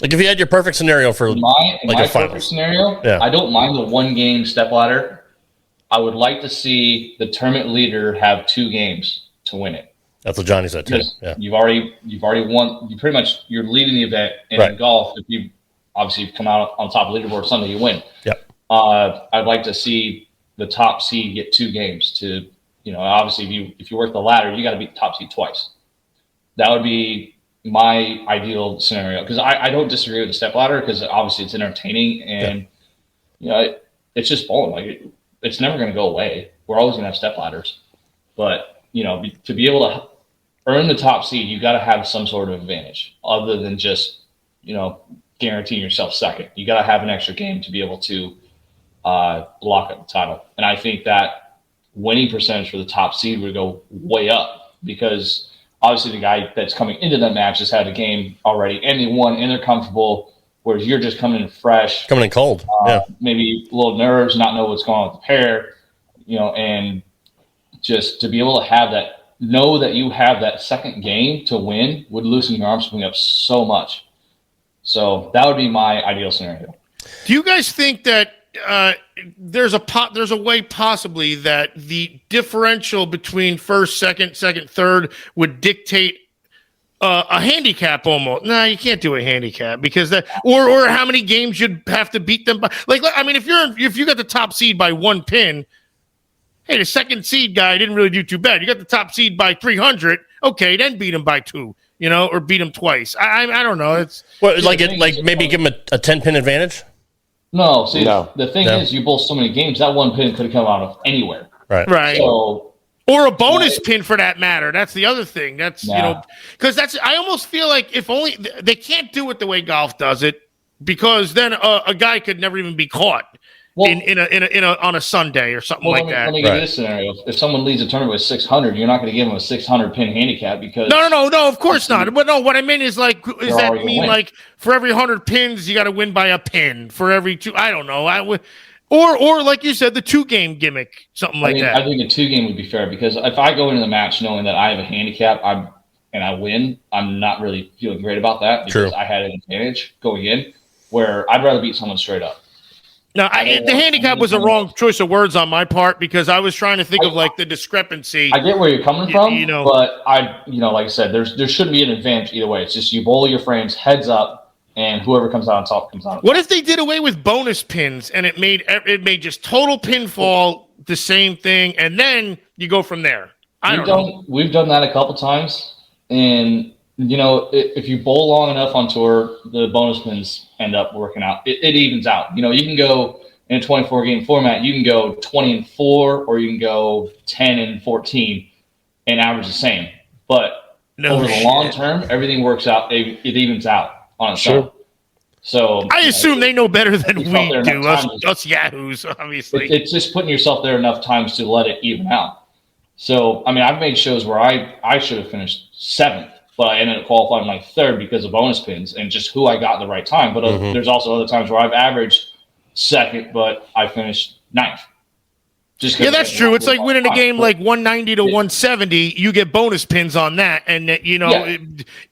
Like if you had your perfect scenario for my a perfect scenario, I don't mind the 1-game stepladder. I would like to see the tournament leader have 2 games to win it. That's what Johnny said too. Yeah. You've already won. You're leading the event, and in golf, if you come out on top of the leaderboard Sunday, you win. Yep. I'd like to see the top seed get 2 games to, obviously if you work the ladder, you got to beat the top seed twice. That would be my ideal scenario, because I don't disagree with the stepladder, because obviously it's entertaining, and it's just bowling. Like it's never going to go away. We're always going to have stepladders, but to be able to earn the top seed, you got to have some sort of advantage other than just guaranteeing yourself second. You got to have an extra game to be able to lock up the title, and I think that winning percentage for the top seed would go way up, because obviously the guy that's coming into that match has had a game already, and they won, and they're comfortable, whereas you're just coming in fresh. Coming in cold. Maybe a little nerves, not know what's going on with the pair, and just to be able to have that, know that you have that second game to win would loosen your arm swing up so much. So that would be my ideal scenario. Do you guys think that there's a way possibly that the differential between first, second, third would dictate a handicap almost? No, you can't do a handicap because that, or how many games you'd have to beat them by. Like, I mean, if you got the top seed by 1 pin, hey, the second seed guy didn't really do too bad. You got the top seed by 300, okay, then beat him by 2, or beat him twice. I don't know. It's maybe give him a 10-pin advantage. No, see, the thing is, you bowl so many games, that 1 pin could have come out of anywhere. Right. So, or a bonus pin for that matter. That's the other thing. That's, because I almost feel like if only they can't do it the way golf does it, because then a guy could never even be caught on a Sunday or something like that. Let me give you this scenario. If someone leads a tournament with 600, you're not going to give them a 600 pin handicap because no, of course not. But no, what I mean is does that mean like for every 100 pins you got to win by a pin for every 2? I don't know. Or like you said, the 2-game gimmick, something like that. I think a 2-game would be fair, because if I go into the match knowing that I have a handicap, and I win, I'm not really feeling great about that because I had an advantage going in, where I'd rather beat someone straight up. No, the handicap was a wrong choice of words on my part, because I was trying to think of like the discrepancy. I get where you're coming from, but like I said, there shouldn't be an advantage either way. It's just you bowl your frames heads up, and whoever comes out on top comes out. What if they did away with bonus pins and it made just total pinfall the same thing, and then you go from there? We've done that a couple times, and if you bowl long enough on tour, the bonus pins end up working out. It evens out. You can go in a 24-game format. You can go 20-4, or you can go 10-14, and average the same. But over the long term, everything works out. It evens out on its own. So I assume they know better than we do. Us yahoos, obviously. It's just putting yourself there enough times to let it even out. So I mean, I've made shows where I should have finished 7th. But I ended up qualifying like 3rd because of bonus pins and just who I got at the right time. But there's also other times where I've averaged 2nd, but I finished 9th. That's true. It's like winning a game like 190 to 170. You get bonus pins on that, and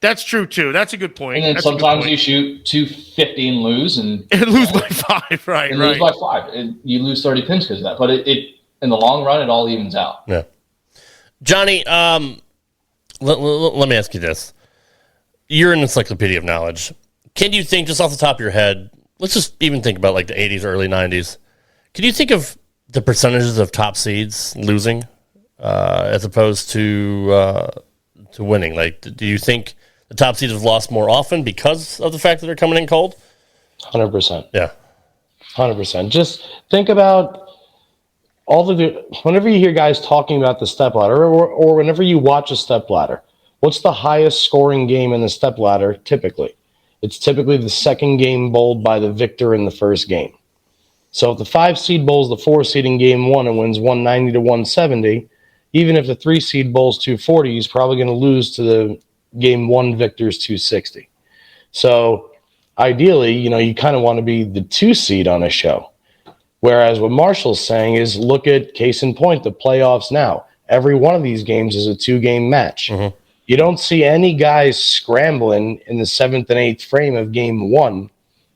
that's true too. That's a good point. And then sometimes you shoot 250 and lose, and lose by 5, right? Lose by 5, and you lose 30 pins because of that. But it in the long run, it all evens out. Yeah, Johnny. Let me ask you this. You're an encyclopedia of knowledge. Can you think, just off the top of your head, let's just even think about like the 80s, early 90s. Can you think of the percentages of top seeds losing as opposed to winning? Like, do you think the top seeds have lost more often because of the fact that they're coming in cold? 100%. Yeah. 100%. Just think about whenever you hear guys talking about the stepladder or whenever you watch a stepladder, what's the highest scoring game in the stepladder typically? It's typically the second game bowled by the victor in the first game. So if the 5 seed bowls the 4 seed in game 1 and wins 190 to 170, even if the 3 seed bowls 240, he's probably going to lose to the game 1 victor's 260. So ideally, you kind of want to be the 2 seed on a show. Whereas what Marshall's saying is, look at case in point, the playoffs now. Every one of these games is a 2-game match. Mm-hmm. You don't see any guys scrambling in the 7th and 8th frame of game 1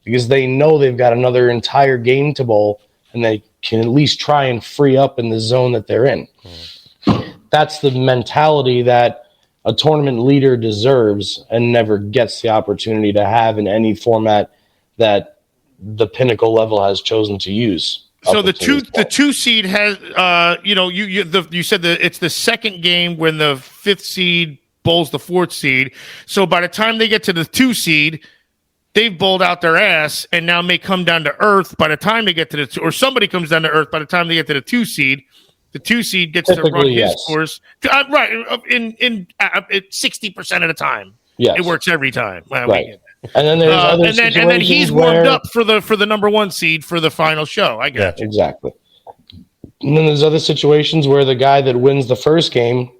because they know they've got another entire game to bowl and they can at least try and free up in the zone that they're in. Mm-hmm. That's the mentality that a tournament leader deserves and never gets the opportunity to have in any format that the pinnacle level has chosen to use. So the 2 seed has, you said that it's the second game when the 5th seed bowls the 4th seed. So by the time they get to the 2 seed, they've bowled out their ass and now may come down to earth by the time they get to or somebody comes down to earth by the time they get to the 2 seed. The 2 seed gets to run his course. Right. In 60% of the time. Yes. It works every time. Right. And then there's other situations and then he's warmed up for the number 1 seed for the final show. I got you. Exactly. And then there's other situations where the guy that wins the first game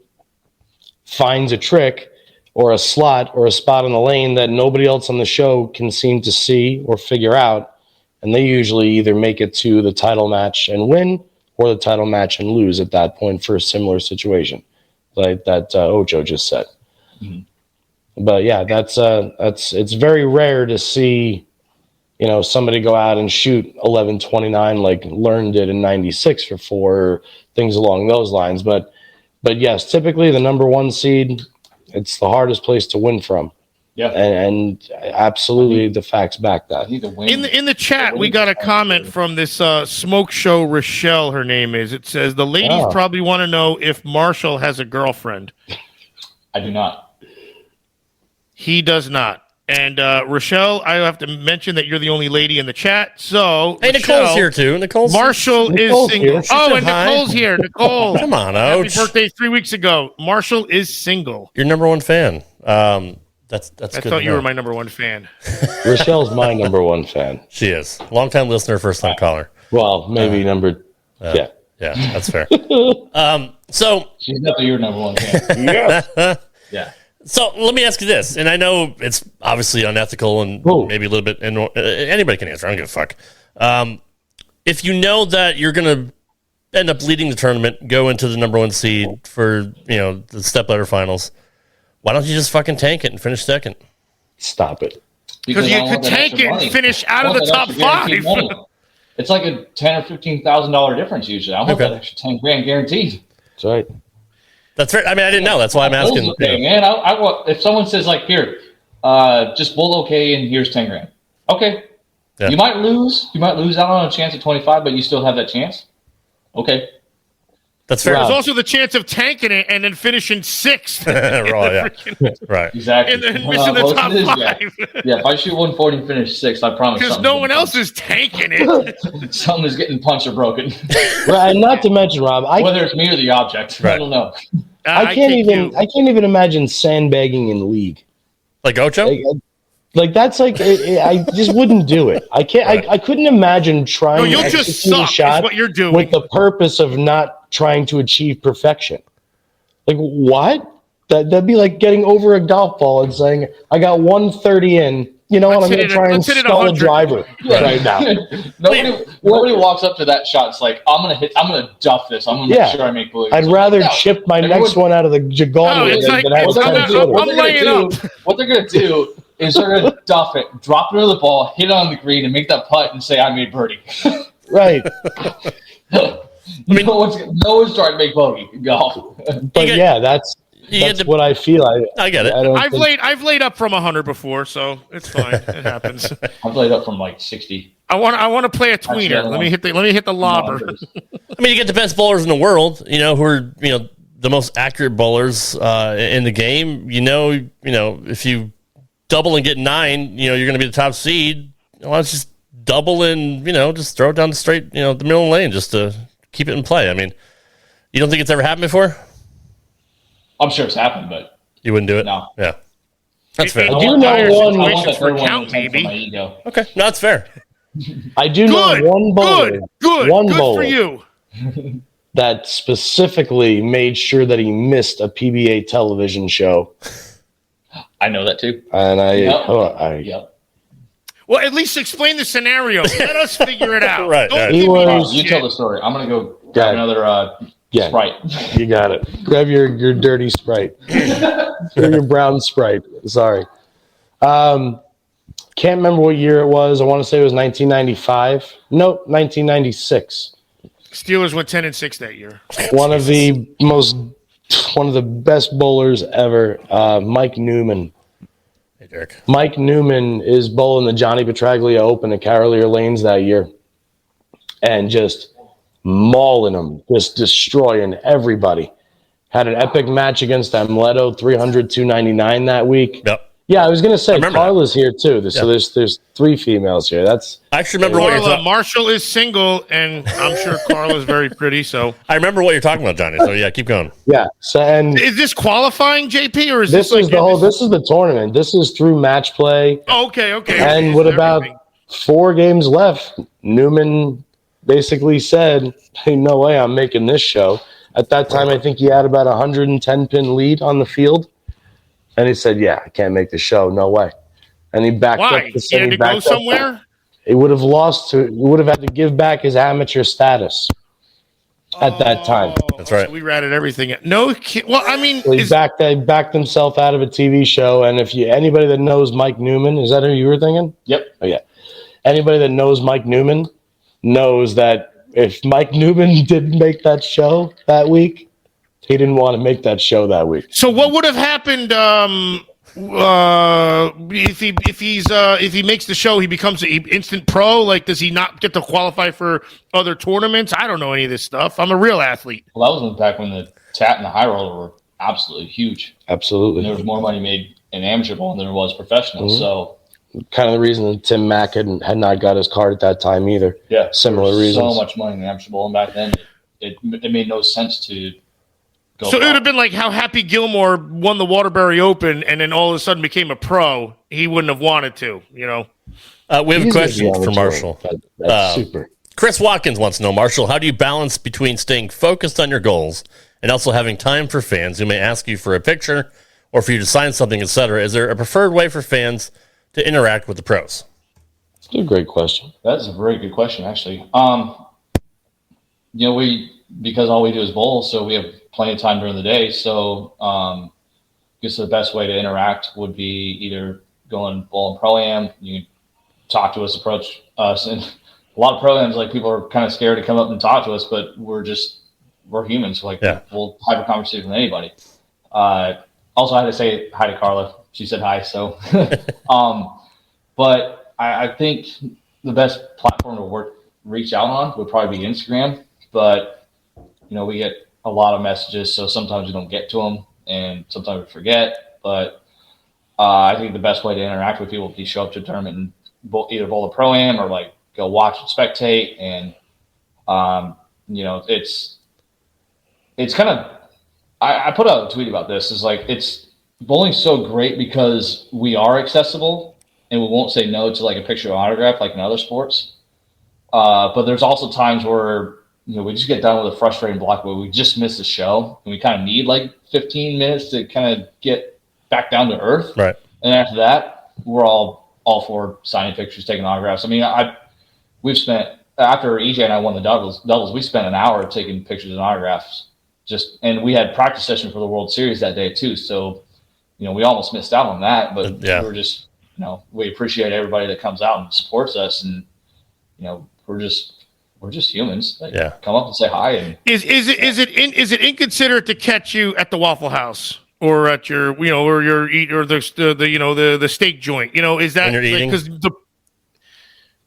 finds a trick or a slot or a spot on the lane that nobody else on the show can seem to see or figure out, and they usually either make it to the title match and win or the title match and lose at that point for a similar situation, like that Ocho just said. Mm-hmm. But yeah, it's very rare to see, somebody go out and shoot 11-29 like Learn did in '96 for 4, or things along those lines. But yes, typically the number 1 seed, it's the hardest place to win from. Yeah, and absolutely the facts back that. In the chat, we got a comment from this smoke show Rochelle. Her name is. It says the ladies probably want to know if Marshall has a girlfriend. I do not. He does not. And Rochelle, I have to mention that you're the only lady in the chat. So hey, Rochelle, Nicole's here too. Marshall is single. Oh, and Nicole's here. Nicole, come on, Ouch. Happy birthday 3 weeks ago. Marshall is single. Your number 1 fan. That's I good. thought you were my number 1 fan. Rochelle's my number 1 fan. She is. Long-time listener, first-time caller. Well, maybe yeah. Yeah, that's fair. So she's definitely your number 1 fan. Yeah. Yeah. So let me ask you this, and I know it's obviously unethical and maybe a little bit, and anybody can answer. I don't give a fuck. If you know that you're going to end up leading the tournament, go into the number 1 seed for the stepladder finals, why don't you just fucking tank it and finish second? Stop it. Because you could tank it and finish out of the top 5. It's like a $10,000 or $15,000 difference usually. I want that extra $10,000 guaranteed. That's right. That's right. I mean, I didn't know. That's why I'm asking. Okay, man. I want, if someone says like, here, just bowl okay, and here's $10,000. Okay. Yeah. You might lose. You might lose out on a chance at 25, but you still have that chance. Okay. That's fair. There's also the chance of tanking it and then finishing 6th. Right. Exactly. And then missing the top 5. Yeah, if I shoot 140 and finish 6th, I promise. Because no one else is tanking it. Something is getting punched or broken. Right. And not to mention, Rob, whether it's me or the object, right. I don't know. I can't even imagine sandbagging in league. Like Ocho? Like that's like I just wouldn't do it. I can't. Right. I couldn't imagine trying to execute a shot what you're doing with the purpose of not trying to achieve perfection. Like what? That'd be like getting over a golf ball and saying, "I got 130 in. You know what? I'm going to try and stall a driver right now." Nobody walks up to that shot. It's like I'm going to duff this. I'm going to make sure I make blue. I'd rather chip my next one out of the gauntlet than have what they're going to do is they're going to duff it, drop it into the ball, hit it on the green, and make that putt and say, "I made birdie." Right. No one's trying to make bogey in golf. But yeah, that's what I feel. I get it. I've laid up from 100 before, so it's fine. It happens. I've laid up from like 60. I want to play a tweener. Let me hit the lobber. I mean, you get the best bowlers in the world, who are the most accurate bowlers in the game. If you double and get 9, you're going to be the top seed. Why don't you just double and, just throw it down the straight, the middle lane just to keep it in play. I mean, you don't think it's ever happened before? I'm sure it's happened, but you wouldn't do it? No. Yeah. That's fair. I do know one. For count, maybe. Okay. No, that's fair. I do know one bowler. Good bowler for you. that specifically made sure that he missed a PBA television show. I know that too. And Well, at least explain the scenario. Let us figure it out. Right. You tell the story. I'm going to go grab another Sprite. You got it. Grab your dirty Sprite. Your brown Sprite. Sorry. Can't remember what year it was. I want to say it was 1995. Nope, 1996. Steelers went 10-6 that year. One of the best bowlers ever, Mike Newman. Hey, Derek. Mike Newman is bowling the Johnny Petraglia Open at Carolier Lanes that year, and just mauling them, just destroying everybody. Had an epic match against Amleto, 300-299 that week. Yep. Yeah, I was going to say Carla's here too. So there's 3 females here. I actually remember what you're talking. Marshall is single, and I'm sure Carla's very pretty. So I remember what you're talking about, Johnny. So yeah, keep going. Yeah. So and is this qualifying, JP, or is this is This is the tournament. This is through match play. Oh, okay. And with about 4 games left, Newman basically said, "Hey, no way, I'm making this show." At that time, I think he had about 110 pin lead on the field. And he said, "Yeah, I can't make the show. No way." And he backed up. Why? He had to go somewhere? He would have had to give back his amateur status at that time. That's right. So we ratted everything. No, well, I mean, So he backed himself out of a TV show. And if anybody that knows Mike Newman, is that who you were thinking? Yep. Oh, yeah. Anybody that knows Mike Newman knows that if Mike Newman didn't make that show that week, he didn't want to make that show that week. So what would have happened if he makes the show? He becomes an instant pro. Like, does he not get to qualify for other tournaments? I don't know any of this stuff. I'm a real athlete. Well, that was back when the TAT and the high roller were absolutely huge. Absolutely, and there was more money made in amateur ball than there was professional. Mm-hmm. So, kind of the reason that Tim Mack had not got his card at that time either. Yeah, similar reasons. So much money in amateur ball, and back then it made no sense to. So it would have been like how Happy Gilmore won the Waterbury Open and then all of a sudden became a pro. He wouldn't have wanted to, We have a question for Marshall. That's super. Chris Watkins wants to know, Marshall, how do you balance between staying focused on your goals and also having time for fans who may ask you for a picture or for you to sign something, etc.? Is there a preferred way for fans to interact with the pros? That's a great question. That's a very good question, actually. Because all we do is bowl, so we have plenty of time during the day. So I guess the best way to interact would be either going bowl and pro-am. You can talk to us, approach us. And a lot of pro-ams, like, people are kind of scared to come up and talk to us, but we're humans. We'll have a conversation with anybody. Also, I had to say hi to Carla. She said hi. So, but I think the best platform to reach out on would probably be Instagram. But we get a lot of messages, so sometimes we don't get to them, and sometimes we forget. But I think the best way to interact with people would be show up to a tournament and either bowl a pro-am or go watch and spectate. And it's kind of I put out a tweet about this. It's bowling's so great because we are accessible and we won't say no to a picture or autograph like in other sports. But there's also times where we just get done with a frustrating block where we just miss the show and we kind of need 15 minutes to kind of get back down to earth. Right. And after that, we're all for signing pictures, taking autographs. I mean, we've spent, after EJ and I won the doubles, we spent an hour taking pictures and autographs and we had practice session for the World Series that day too. So, we almost missed out on that, but we're just, we appreciate everybody that comes out and supports us. And, we're just humans. Come up and say hi. And is it inconsiderate to catch you at the Waffle House or at your or your eat or the steak joint? Is that when you're eating?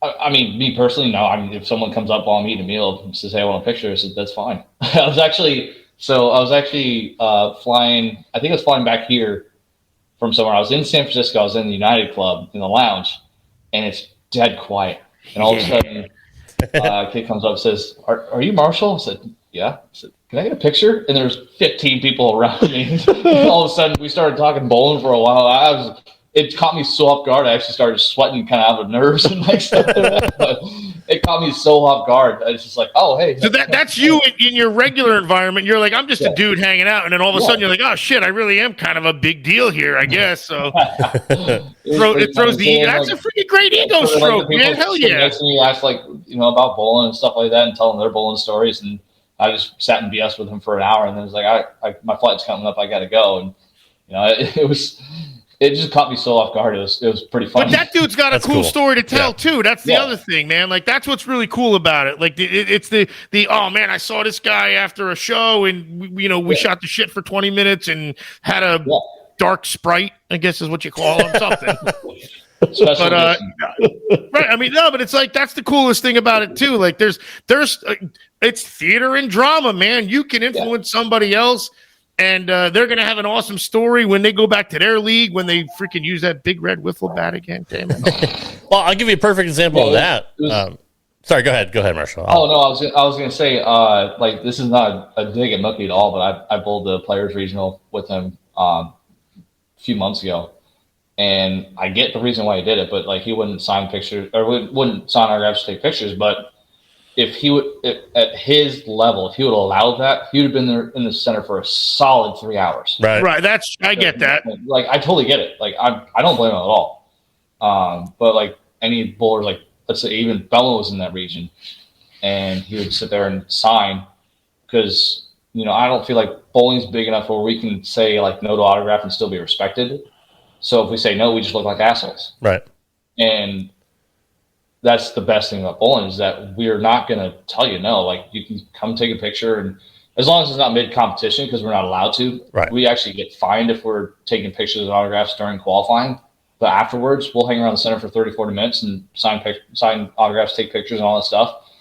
I mean, me personally, no. I mean, if someone comes up while I'm eating a meal and says, "Hey, I want a picture," I said, "That's fine." I was actually So I was actually flying. I think I was flying back here from somewhere. I was in San Francisco. I was in the United Club in the lounge, and it's dead quiet. And all of a sudden, a kid comes up and says, "Are you Marshall?" I said, "Yeah." I said, "Can I get a picture?" And there's 15 people around me. And all of a sudden, we started talking bowling for a while. It caught me so off guard. I actually started sweating kind of out of nerves and like stuff. But it caught me so off guard. It's just like, oh, hey. So that's you in your regular environment. You're like, I'm just a dude hanging out. And then all of a sudden you're like, oh, shit, I really am kind of a big deal here, I guess. So it throws the ego. That's a freaking great ego stroke, man. Hell yeah. Next to me asked, like, about bowling and stuff like that and telling their bowling stories. And I just sat in BS with him for an hour. And then it was like, my flight's coming up. I got to go. And, it just caught me so off guard. It was pretty funny. But that dude's got a cool story to tell too. That's the other thing, man. Like that's what's really cool about it. Like it's the oh man, I saw this guy after a show and we shot the shit for 20 minutes and had a dark Sprite, I guess is what you call them, something. But right, I mean, no, but it's like that's the coolest thing about it too. Like there's it's theater and drama, man. You can influence somebody else. And they're going to have an awesome story when they go back to their league, when they freaking use that big red wiffle bat again. Damn it. Well, I'll give you a perfect example of that. Sorry, go ahead, Marshall. No, I was going to say, like, this is not a dig at Mookie at all, but I bowled the Players Regional with him a few months ago. And I get the reason why he did it, but, like, he wouldn't sign pictures, or wouldn't sign autographs to take pictures, but if he would, at his level, if he would allow that, he would have been there in the center for a solid 3 hours. Right. I get that. Like, I totally get it. Like, I don't blame him at all. But like any bowlers, like let's say even Bella was in that region, and he would sit there and sign because I don't feel like bowling's big enough where we can say like no to autograph and still be respected. So if we say no, we just look like assholes. Right. And that's the best thing about bowling is that we're not going to tell you no. Like you can come take a picture, and as long as it's not mid competition, because we're not allowed to. Right. We actually get fined if we're taking pictures and autographs during qualifying. But afterwards, we'll hang around the center for 30, 40 minutes and sign autographs, take pictures, and all that stuff.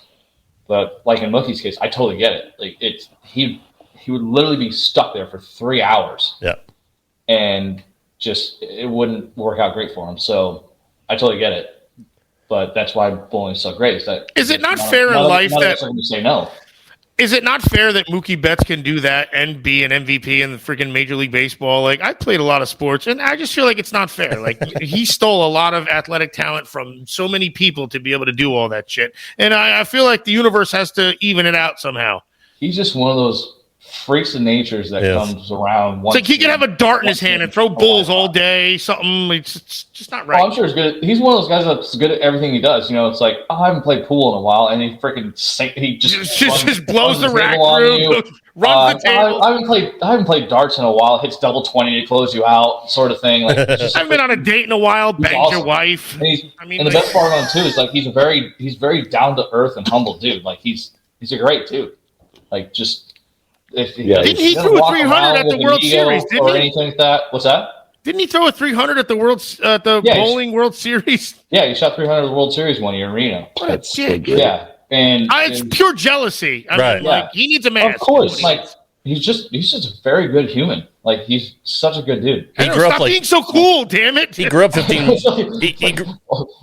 But like in Mookie's case, I totally get it. Like he would literally be stuck there for 3 hours. Yeah. And just it wouldn't work out great for him. So I totally get it. But that's why bowling is so great. Is it not fair in life that you say no? Is it not fair that Mookie Betts can do that and be an MVP in the freaking Major League Baseball? Like I played a lot of sports, and I just feel like it's not fair. Like he stole a lot of athletic talent from so many people to be able to do all that shit. And I feel like the universe has to even it out somehow. He's just one of those freaks of natures that comes around. It's like he could have a dart in his hand and throw bulls all day, something. It's just not right. Oh, I'm sure he's good. He's one of those guys that's good at everything he does. It's like, I haven't played pool in a while, and he freaking he just blows the rack through, runs the table. I haven't played darts in a while. Hits double 20 to close you out, sort of thing. Like I haven't been on a date in a while. Banged your wife. And the best part on him too is like he's very down to earth and humble dude. Like he's a great dude. Like just. Didn't he throw a 300 at the World Series? Didn't he? Anything like that? What's that? Didn't he throw a 300 at the bowling World Series? Yeah, he shot 300 at the World Series one year in Reno. What a jig! Yeah, and it's pure jealousy. I mean, like he needs a mask. Of course, like he's just a very good human. Like he's such a good dude. He grew up being so cool. Damn it! He grew up 15.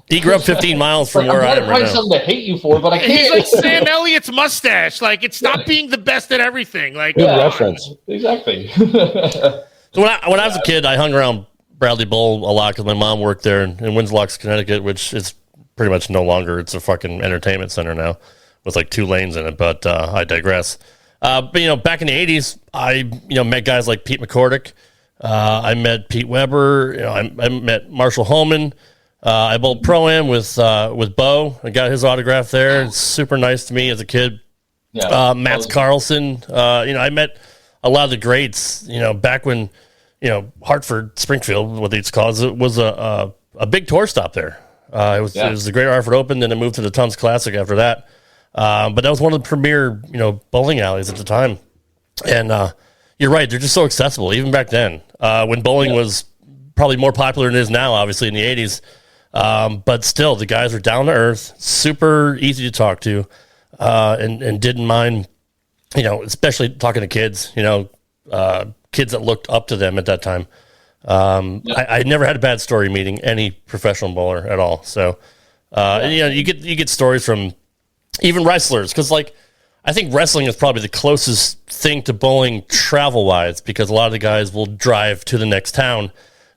he grew up 15 miles from where I am right now. Something to hate you for, but I can't. He's like Sam Elliott's mustache. Like it's not being the best at everything. Like good reference. Exactly. So when I was a kid, I hung around Bradley Bowl a lot because my mom worked there in Winslocks, Connecticut, which is pretty much no longer. It's a fucking entertainment center now with like 2 lanes in it. But I digress. But back in the 80s, I met guys like Pete McCordick. I met Pete Weber. I met Marshall Holman. I bowled Pro-Am with Bo. I got his autograph there. It's super nice to me as a kid. Yeah, Mats Carlson. I met a lot of the greats. Back when Hartford, Springfield, what it's called, it was a big tour stop there. It was the Great Hartford Open, then it moved to the Tons Classic after that. But that was one of the premier, bowling alleys at the time. And you're right, they're just so accessible, even back then. When bowling was probably more popular than it is now, obviously, in the 80s. But still, the guys were down to earth, super easy to talk to, and didn't mind, especially talking to kids, kids that looked up to them at that time. I never had a bad story meeting any professional bowler at all. So, you get stories from even wrestlers, because I think wrestling is probably the closest thing to bowling travel wise, because a lot of the guys will drive to the next town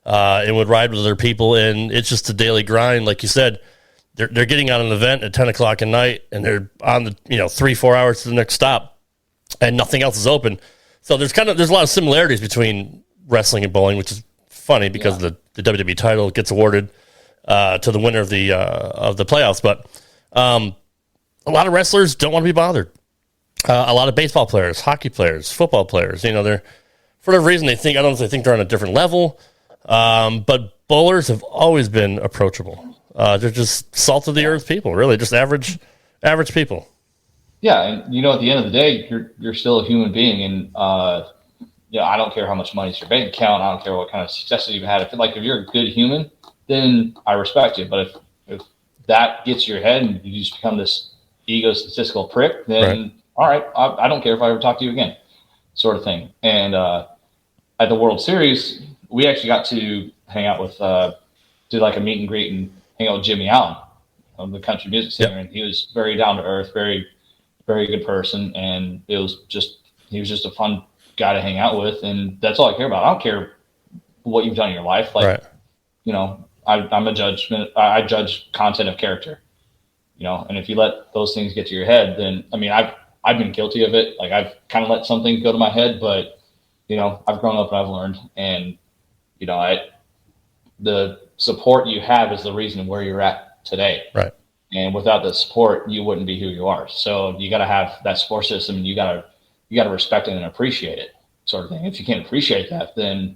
and would ride with other people, and it's just a daily grind. Like you said, they're getting on an event at 10 o'clock at night, and they're on the 3-4 hours to the next stop, and nothing else is open. So there's a lot of similarities between wrestling and bowling, which is funny because the WWE title gets awarded to the winner of the playoffs. But a lot of wrestlers don't want to be bothered. A lot of baseball players, hockey players, football players, they're, for whatever reason, I don't know if they think they're on a different level, but bowlers have always been approachable. They're just salt of the earth people, really, just average people. Yeah, and at the end of the day, you're still a human being, and I don't care how much money's your bank account. I don't care what kind of successes you've had. If you're a good human, then I respect you. But if that gets to your head and you just become this egotistical prick, then all right, I don't care if I ever talk to you again, sort of thing. And at the World Series, we actually got to hang out with, do a meet and greet and hang out with Jimmy Allen, the country music singer, and he was very down to earth, very, very good person, and he was just a fun guy to hang out with, and that's all I care about. I don't care what you've done in your life. I'm a judgment. I judge content of character, and if you let those things get to your head, then I've been guilty of it. I've kind of let something go to my head, but I've grown up and I've learned, and the support you have is the reason where you're at today. Right. And without the support, you wouldn't be who you are. So you got to have that support system, and you got to respect it and appreciate it, sort of thing. If you can't appreciate that, then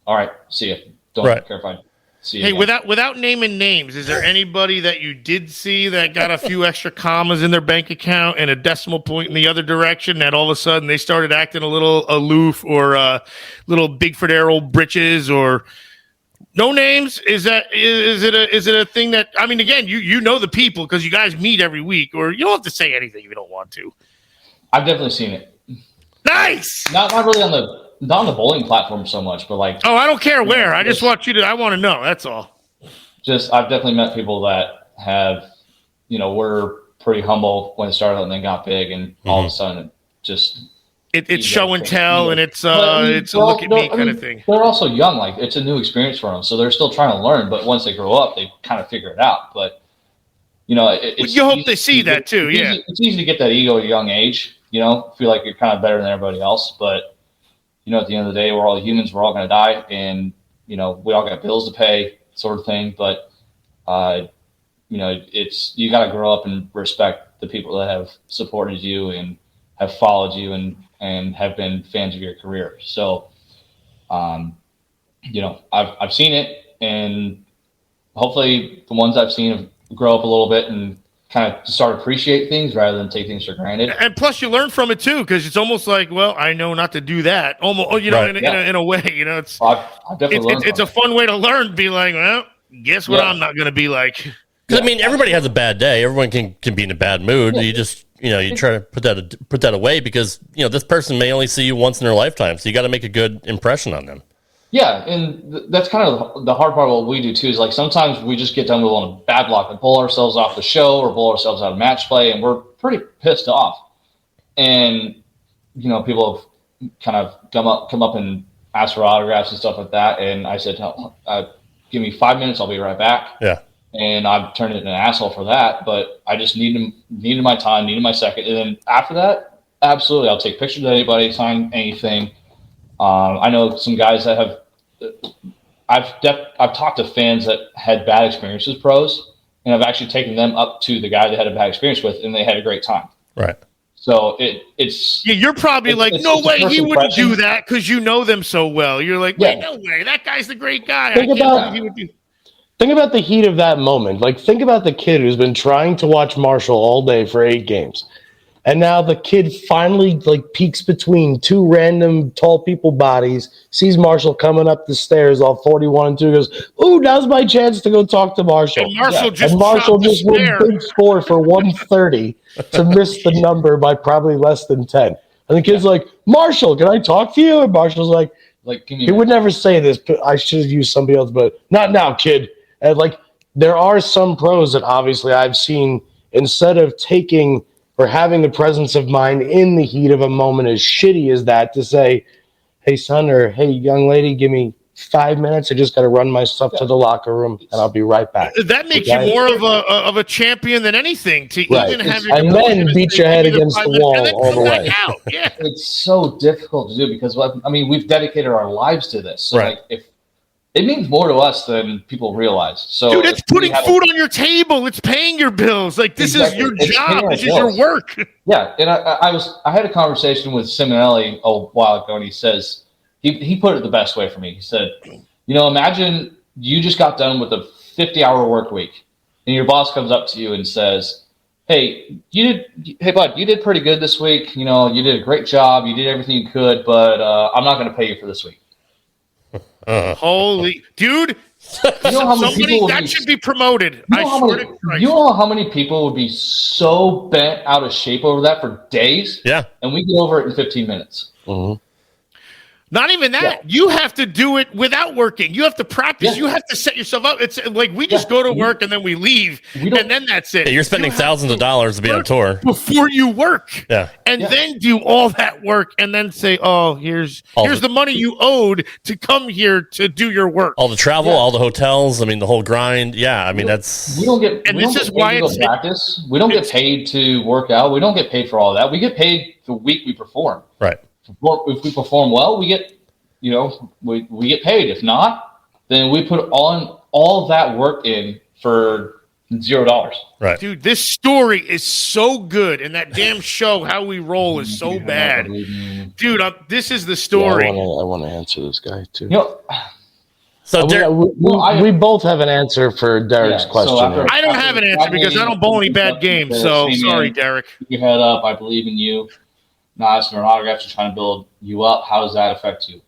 all right, see you. Don't care if I see you. Hey, without naming names, is there anybody that you did see that got a few extra commas in their bank account and a decimal point in the other direction, that all of a sudden they started acting a little aloof or a little Bigfoot Arrow britches, or no names? Is it a thing that, again, you know the people because you guys meet every week, or you don't have to say anything if you don't want to? I've definitely seen it. Nice. Not really on the bowling platform so much, but I don't care where. I just want I want to know. That's all. I've definitely met people that have, were pretty humble when it started and then got big, and all of a sudden it's show and tell, and it's a look at me kind of thing. They're also young. It's a new experience for them, so they're still trying to learn. But once they grow up, they kind of figure it out. But you hope they see that too. Yeah, it's easy to get that ego at a young age. Feel like you're kind of better than everybody else. But at the end of the day, we're all humans. We're all going to die, and we all got bills to pay, sort of thing. But it's, you got to grow up and respect the people that have supported you and have followed you and have been fans of your career. So, I've seen it, and hopefully the ones I've seen grow up a little bit and kind of start to appreciate things rather than take things for granted. And plus you learn from it too, because it's almost like, well, I know not to do that. Almost, in a way, it's, I've definitely it's a fun way to learn, be like, well, guess what I'm not going to be like. Because everybody has a bad day. Everyone can be in a bad mood. You just, you try to put that away, because this person may only see you once in their lifetime, so you got to make a good impression on them. Yeah, and that's kind of the hard part of what we do too. Is sometimes we just get done with on a bad block and pull ourselves off the show or pull ourselves out of match play, and we're pretty pissed off. And people have kind of come up and asked for autographs and stuff like that. And I said, "Give me 5 minutes, I'll be right back." Yeah. And I've turned into an asshole for that, but I just needed my time, needed my second. And then after that, absolutely, I'll take pictures of anybody, sign anything. I know some guys that have, I've talked to fans that had bad experiences, pros, and I've actually taken them up to the guy they had a bad experience with, and they had a great time. Right. So it's you're probably no way he wouldn't do that because you know them so well. You're like, wait, no way, that guy's the great guy. Think about the heat of that moment. Think about the kid who's been trying to watch Marshall all day for 8 games. And now the kid finally peeks between 2 random tall people bodies, sees Marshall coming up the stairs all 41 and 2, goes, "Ooh, now's my chance to go talk to Marshall." And Marshall just went big score for 130 to miss the number by probably less than 10. And the kid's like, Marshall, can I talk to you? And Marshall's like, he would never say this, but I should have used somebody else, but not now, kid. And like, there are some pros that obviously I've seen, instead of taking or having the presence of mind in the heat of a moment as shitty as that, to say, hey, son, or hey, young lady, give me 5 minutes. I just got to run my stuff to the locker room, and I'll be right back. That makes you more of a champion than anything to even have your and then beat your head against the wall all the way. Yeah. It's so difficult to do because we've dedicated our lives to this. So like if it means more to us than people realize. So dude, it's putting food on your table. It's paying your bills. Like this is your job. This is your work. Yeah, and I had a conversation with Simonelli a while ago, and he says. He put it the best way for me. He said, imagine you just got done with a 50-hour work week, and your boss comes up to you and says, hey, bud, you did pretty good this week. You did a great job. You did everything you could, but I'm not going to pay you for this week. Holy dude. That should be promoted. You know how many people would be so bent out of shape over that for days? Yeah. And we get over it in 15 minutes. Mm-hmm. Not even that. Yeah. You have to do it without working. You have to practice. Yeah. You have to set yourself up. It's like we just go to work and then we leave, and then that's it. Yeah, you're spending thousands of dollars to be on tour before you work. Yeah, and then do all that work and then say, "Oh, here's the money you owed to come here to do your work." All the travel, all the hotels. I mean, the whole grind. Yeah, I mean that's we don't get. And this is why it's practice. We don't get paid to work out. We don't get paid for all that. We get paid the week we perform. Right. If we perform well, we get, we get paid. If not, then we put all that work in for $0. Right. Dude, this story is so good, and that damn show, How We Roll, is so bad. Dude, this is the story. Yeah, I want to answer this guy, too. So we both have an answer for Derek's question. So I don't have an answer because I don't bowl any bad games. So sorry, Derek. Keep your head up. I believe in you. Not asking for autographs, trying to build you up. How does that affect you?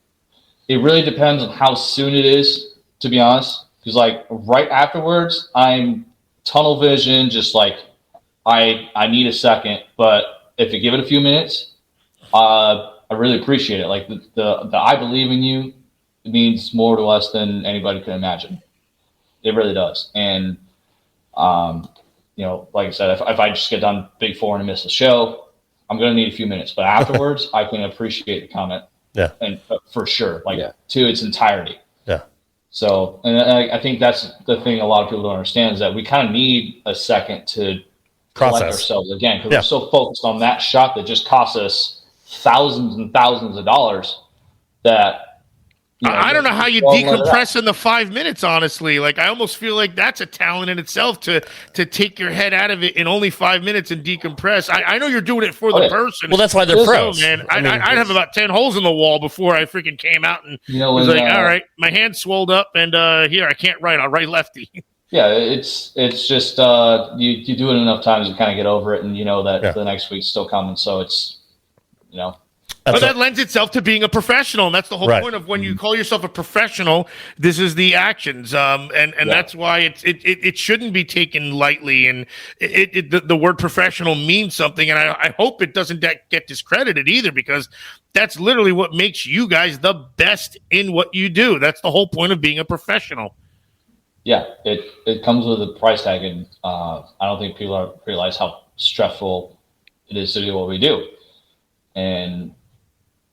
It really depends on how soon it is, to be honest. Because right afterwards, I'm tunnel vision, just I need a second. But if you give it a few minutes, I really appreciate it. Like the I believe in you means more to us than anybody can imagine. It really does. And like I said, if I just get done Big Four and miss the show, I'm going to need a few minutes, but afterwards I can appreciate the comment. Yeah. And for sure, to its entirety. Yeah. So, and I think that's the thing a lot of people don't understand is that we kind of need a second to collect ourselves again, because we're so focused on that shot that just costs us thousands and thousands of dollars that, I don't know how you decompress in the 5 minutes, honestly. Like, I almost feel like that's a talent in itself to take your head out of it in only 5 minutes and decompress. I know you're doing it for the person. Well, that's why they're pros. Man, I'd have about 10 holes in the wall before I freaking came out and was like, all right, my hand swelled up and here, I can't write. I'll write lefty. Yeah, it's just you do it enough times, you kind of get over it, and that the next week's still coming. So it's, But that lends itself to being a professional, and that's the whole point of when you call yourself a professional. This is the actions, and that's why it shouldn't be taken lightly. And the word professional means something, and I hope it doesn't get discredited either, because that's literally what makes you guys the best in what you do. That's the whole point of being a professional. Yeah, it comes with a price tag, and I don't think people realize how stressful it is to do what we do. And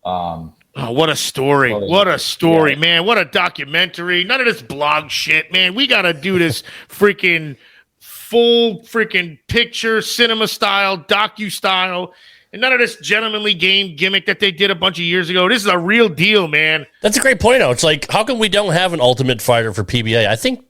what a story. What a story, man. What a documentary. None of this blog shit, man. We got to do this freaking full freaking picture, cinema style, docu style, and none of this gentlemanly game gimmick that they did a bunch of years ago. This is a real deal, man. That's a great point, though. It's like, how come we don't have an Ultimate Fighter for PBA? I think,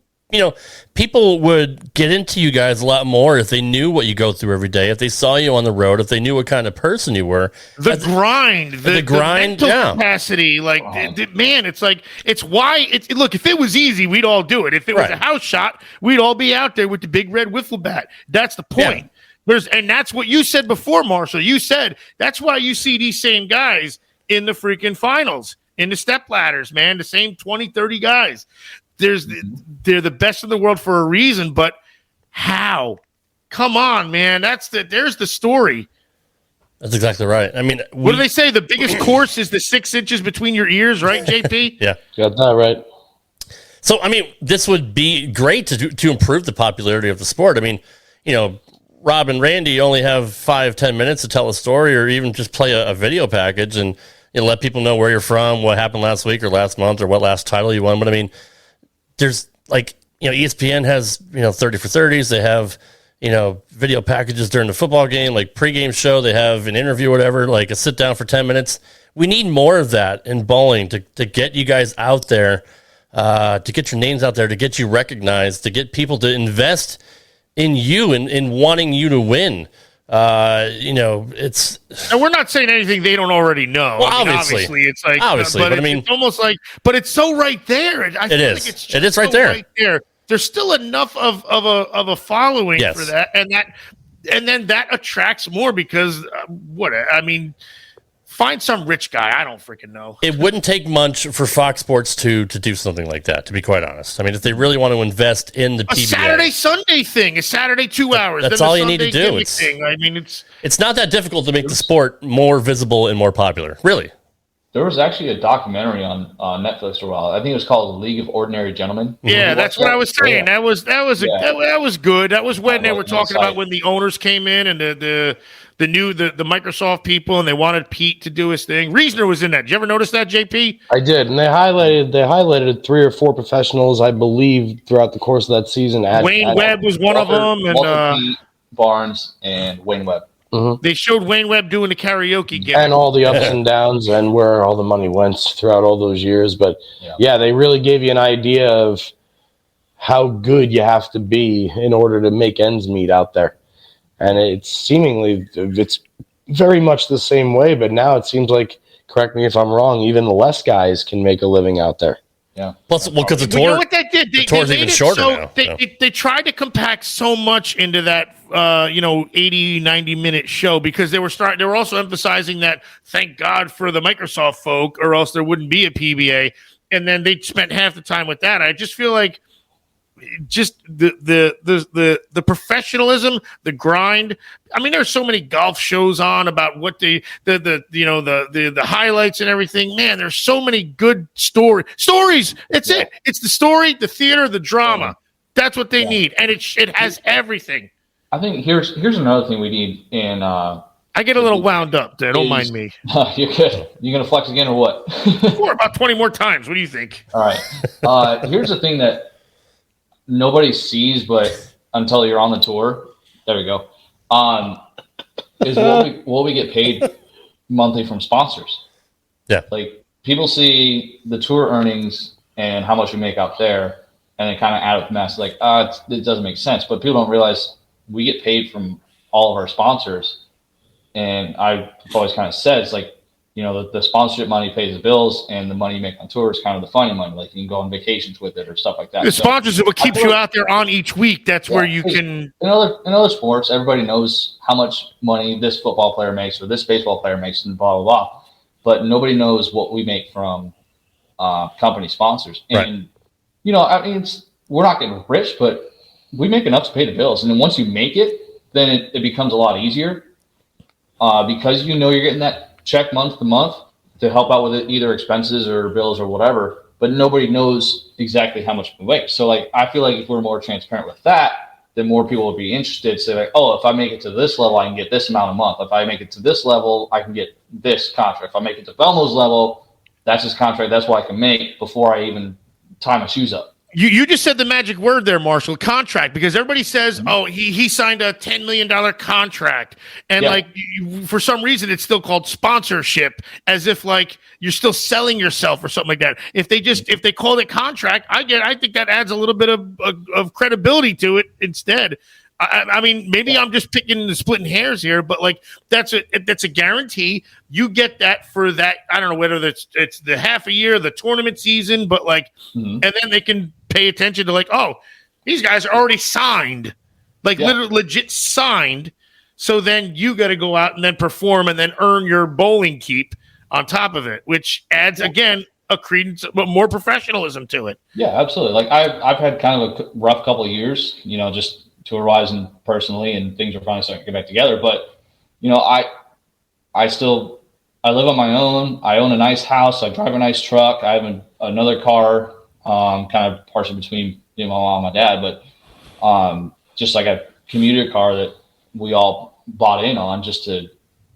people would get into you guys a lot more if they knew what you go through every day, if they saw you on the road, if they knew what kind of person you were. The grind, the mental capacity, man, it's like, it's why look, if it was easy, we'd all do it. If it was a house shot, we'd all be out there with the big red wiffle bat. That's the point. Yeah. And that's what you said before, Marshall. You said that's why you see these same guys in the freaking finals, in the step ladders, man, the same 20, 30 guys. They're the best in the world for a reason, but how? Come on, man. There's the story. That's exactly right. I mean, what do they say? The biggest course is the 6 inches between your ears, right, JP? Yeah. Got that right. So, I mean, this would be great to improve the popularity of the sport. I mean, Rob and Randy only have 5-10 minutes to tell a story or even just play a video package and let people know where you're from, what happened last week or last month or what last title you won. But I mean, there's ESPN has, 30 for 30s. They have, video packages during the football game, like pregame show. They have an interview, whatever, like a sit down for 10 minutes. We need more of that in bowling to get you guys out there, to get your names out there, to get you recognized, to get people to invest in you and in wanting you to win. It's. And we're not saying anything they don't already know. Well, I mean, obviously it's like, but I mean, it's almost like, but it's so right there. It is. It is right there. There's still enough of a following for that, and then that attracts more because find some rich guy. I don't freaking know. It wouldn't take much for Fox Sports to do something like that, to be quite honest. I mean, if they really want to invest in the PBA. A Saturday-Sunday thing. A Saturday 2 hours. That's all you need to do. It's not that difficult to make the sport more visible and more popular. Really. There was actually a documentary on Netflix for a while. I think it was called League of Ordinary Gentlemen. Yeah, that's what I was saying. That was good. That was when they were talking about when the owners came in and the Microsoft people, and they wanted Pete to do his thing. Reasoner was in that. Did you ever notice that, JP? I did, and they highlighted 3 or 4 professionals, I believe, throughout the course of that season. Wayne Webb was one of them, and Pete, Barnes and Wayne Webb. Mm-hmm. They showed Wayne Webb doing the karaoke game. And all the ups and downs and where all the money went throughout all those years. But, yeah, they really gave you an idea of how good you have to be in order to make ends meet out there. And it's very much the same way, but now it seems like, correct me if I'm wrong, even less guys can make a living out there. Yeah. Plus, because the tour, you know what they did? The tour's even shorter now. They tried to compact so much into that 80, 90-minute show because they were also emphasizing that thank God for the Microsoft folk, or else there wouldn't be a PBA. And then they spent half the time with that. I just feel like just the professionalism, the grind. I mean, there's so many golf shows on about what the highlights and everything. Man, there's so many good stories. It's it. It's the story, the theater, the drama. That's what they need, and it has everything. I think here's another thing we need in. I get a little wound up there. Don't mind me. You're good. You gonna flex again or what? About 20 more times. What do you think? All right. Here's the thing that nobody sees, but until you're on the tour, there we go. Is what we get paid monthly from sponsors. Yeah. Like people see the tour earnings and how much we make out there, and they kind of add up the math. Like, it doesn't make sense. But people don't realize we get paid from all of our sponsors. And I've always kind of said, it's like, the sponsorship money pays the bills, and the money you make on tour is kind of the funny money. Like you can go on vacations with it or stuff like that. The sponsors are what keeps you out there on each week. That's where you can. In other sports, everybody knows how much money this football player makes or this baseball player makes, and blah blah blah. But nobody knows what we make from company sponsors. And we're not getting rich, but we make enough to pay the bills. And then once you make it, then it becomes a lot easier because you're getting that check month to month to help out with it, either expenses or bills or whatever, but nobody knows exactly how much we make. So I feel like if we're more transparent with that, then more people will be interested. Say like, oh, if I make it to this level, I can get this amount a month. If I make it to this level, I can get this contract. If I make it to Belmo's level, that's his contract. That's what I can make before I even tie my shoes up. You just said the magic word there, Marshall, contract, because everybody says, oh, he signed a $10 million contract. And for some reason, it's still called sponsorship, as if like you're still selling yourself or something like that. If they call it contract, I think that adds a little bit of credibility to it instead. I mean, maybe I'm just splitting hairs here, but like that's a guarantee. You get that for that. I don't know whether it's the half a year, the tournament season, but like, and then they can pay attention to like, oh, these guys are already signed, like literally legit signed. So then you got to go out and then perform and then earn your bowling keep on top of it, which adds again a credence, but more professionalism to it. Yeah, absolutely. Like I've had kind of a rough couple of years, just tour-wise and personally, and things are finally starting to get back together. But, I live on my own. I own a nice house. I drive a nice truck. I have another car, kind of partially between my mom and my dad, but just like a commuter car that we all bought in on just to,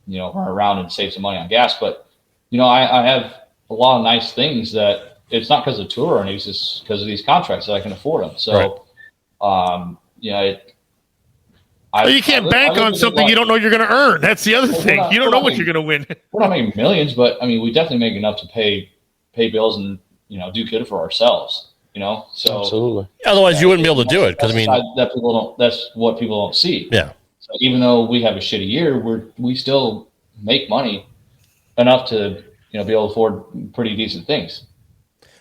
run around and save some money on gas. But, I have a lot of nice things that it's not because of tour earnings, it's because of these contracts that I can afford them. So, right. You can't bank on something you don't know you're going to earn. That's the other thing. You don't know what you're going to win. We're not making millions, but we definitely make enough to pay bills and, do good for ourselves, So Absolutely. Otherwise, you wouldn't be able to do it because that's what people don't see. Yeah. So even though we have a shitty year, we still make money enough to be able to afford pretty decent things.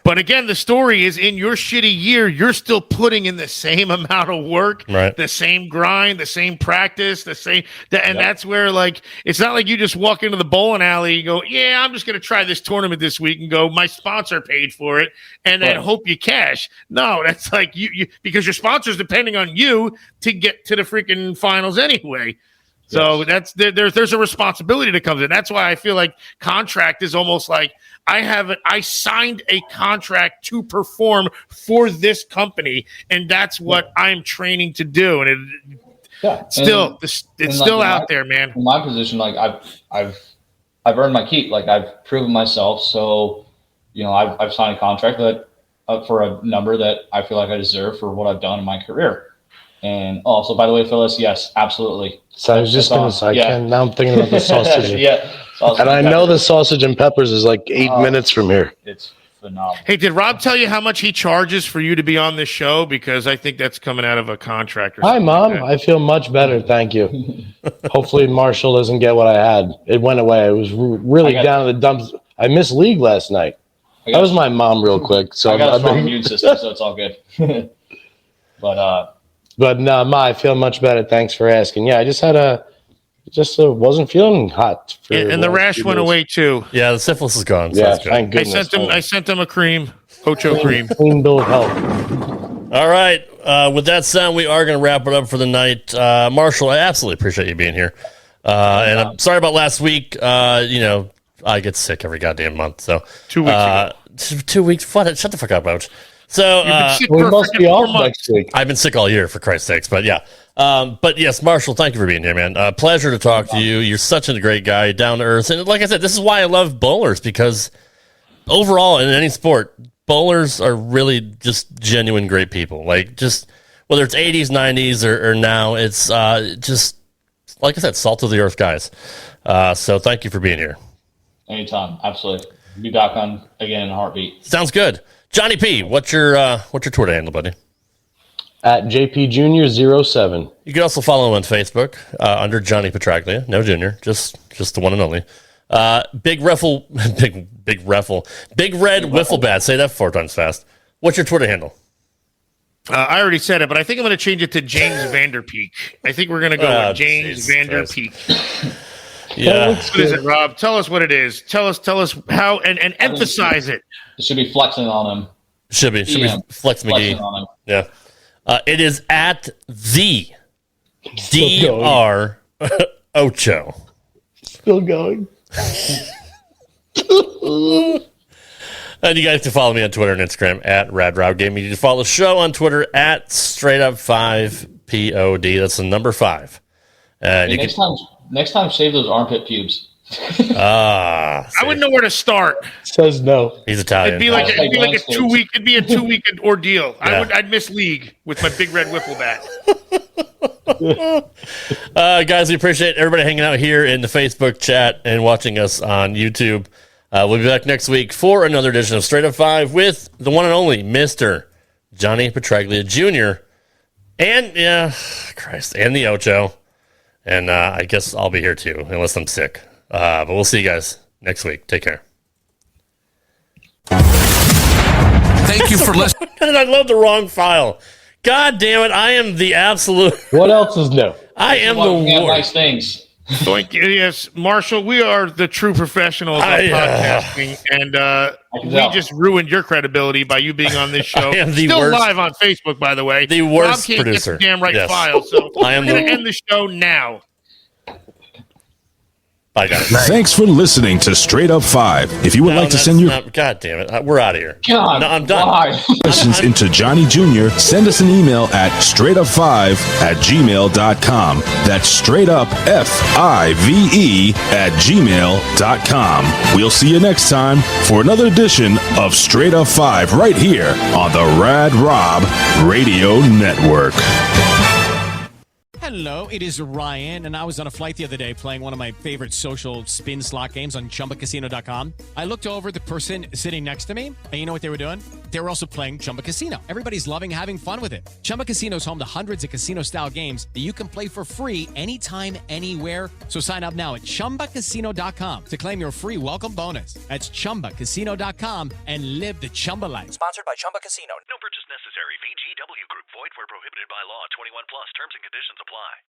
But again, the story is in your shitty year, you're still putting in the same amount of work, right. The same grind, the same practice, that's where it's not like you just walk into the bowling alley and go, yeah, I'm just going to try this tournament this week and go, my sponsor paid for it and then hope you cash. No, that's like you because your sponsor's depending on you to get to the freaking finals anyway. So that's there's a responsibility that comes in. That's why I feel like contract is almost like I signed a contract to perform for this company, and that's what I'm training to do. And it's still out there, man. In my position, I've earned my keep. I've proven myself. So, I've signed a contract that for a number that I feel like I deserve for what I've done in my career. And also, by the way, Phyllis, yes, absolutely. So I was just going to say, now I'm thinking about the sausage. Sausage and I know the sausage and peppers is like 8 minutes from here. It's phenomenal. Hey, did Rob tell you how much he charges for you to be on this show? Because I think that's coming out of a contract. Hi, Mom. I feel much better. Thank you. Hopefully Marshall doesn't get what I had. It went away. I was really down in the dumps. I missed league last night. That was my mom real quick. So I got a strong immune system, so it's all good. But no, Ma, I feel much better. Thanks for asking. Yeah, I just wasn't feeling hot. And the rash went away too. Yeah, the syphilis is gone. So yeah, thank goodness. I sent him a cream, Ocho cream. Clean bill of health. All right. With that said, we are going to wrap it up for the night. Marshall, I absolutely appreciate you being here. And I'm sorry about last week. I get sick every goddamn month. So 2 weeks ago. 2 weeks. What? Shut the fuck up, Ouch. So we must be off next week. I've been sick all year, for Christ's sakes. But yeah. But yes, Marshall, thank you for being here, man. Pleasure to talk to you. You're such a great guy, down to earth. And like I said, this is why I love bowlers, because overall in any sport, bowlers are really just genuine great people. Just whether it's 80s, 90s, or now, it's just, like I said, salt of the earth guys. So thank you for being here. Anytime. Absolutely. Be back on again in a heartbeat. Sounds good. Johnny P, what's your Twitter handle, buddy? At JP Jr. 07. You can also follow him on Facebook under Johnny Petraglia, no junior, just the one and only. Big red wiffle bat. Say that 4 times fast. What's your Twitter handle? I already said it, but I think I'm going to change it to James Vanderpeek. I think we're going to go with James Vanderpeek. Yeah. What is it, Rob? Tell us what it is. Tell us how, and emphasize it. It should be flexing on him. Should be Flex McGee. On him. Yeah. It is at the DR Ocho. Still going. And you guys can follow me on Twitter and Instagram at RadRobGaming. You can follow the show on Twitter at StraightUp5POD. That's the number 5. And hey, next time, shave those armpit pubes. I wouldn't know where to start. Says no. He's Italian. It'd be like a 2 week. It'd be a 2 week ordeal. Yeah. I'd miss league with my big red wiffle bat. Guys, we appreciate everybody hanging out here in the Facebook chat and watching us on YouTube. We'll be back next week for another edition of Straight Up 5 with the one and only Mr. Johnny Petraglia Jr. and and the Ocho. And I guess I'll be here too, unless I'm sick. But we'll see you guys next week. Take care. Thank you for listening. I love the wrong file. God damn it. I am the absolute. What else is new? I am the worst. Nice things. Yes, Marshall, we are the true professionals of podcasting, and we just ruined your credibility by you being on this show. I am the Still worst, live on Facebook, by the way. The worst Rob can't producer. Get the damn right yes. file, so I am going to end the show now. Bye, guys. Thanks for listening to Straight Up 5. If you would like to send your God damn it. We're out of here. God, no, I'm done. why? questions into Johnny Jr., send us an email at straightup5@gmail.com. That's straight up FIVE@gmail.com. We'll see you next time for another edition of Straight Up 5 right here on the Rad Rob Radio Network. Hello, it is Ryan, and I was on a flight the other day playing one of my favorite social spin slot games on ChumbaCasino.com. I looked over at the person sitting next to me, and you know what they were doing? They were also playing Chumba Casino. Everybody's loving having fun with it. Chumba Casino is home to hundreds of casino-style games that you can play for free anytime, anywhere. So sign up now at ChumbaCasino.com to claim your free welcome bonus. That's ChumbaCasino.com and live the Chumba life. Sponsored by Chumba Casino. No purchase necessary. VGW Group. Void where prohibited by law. 21 plus. Terms and conditions apply.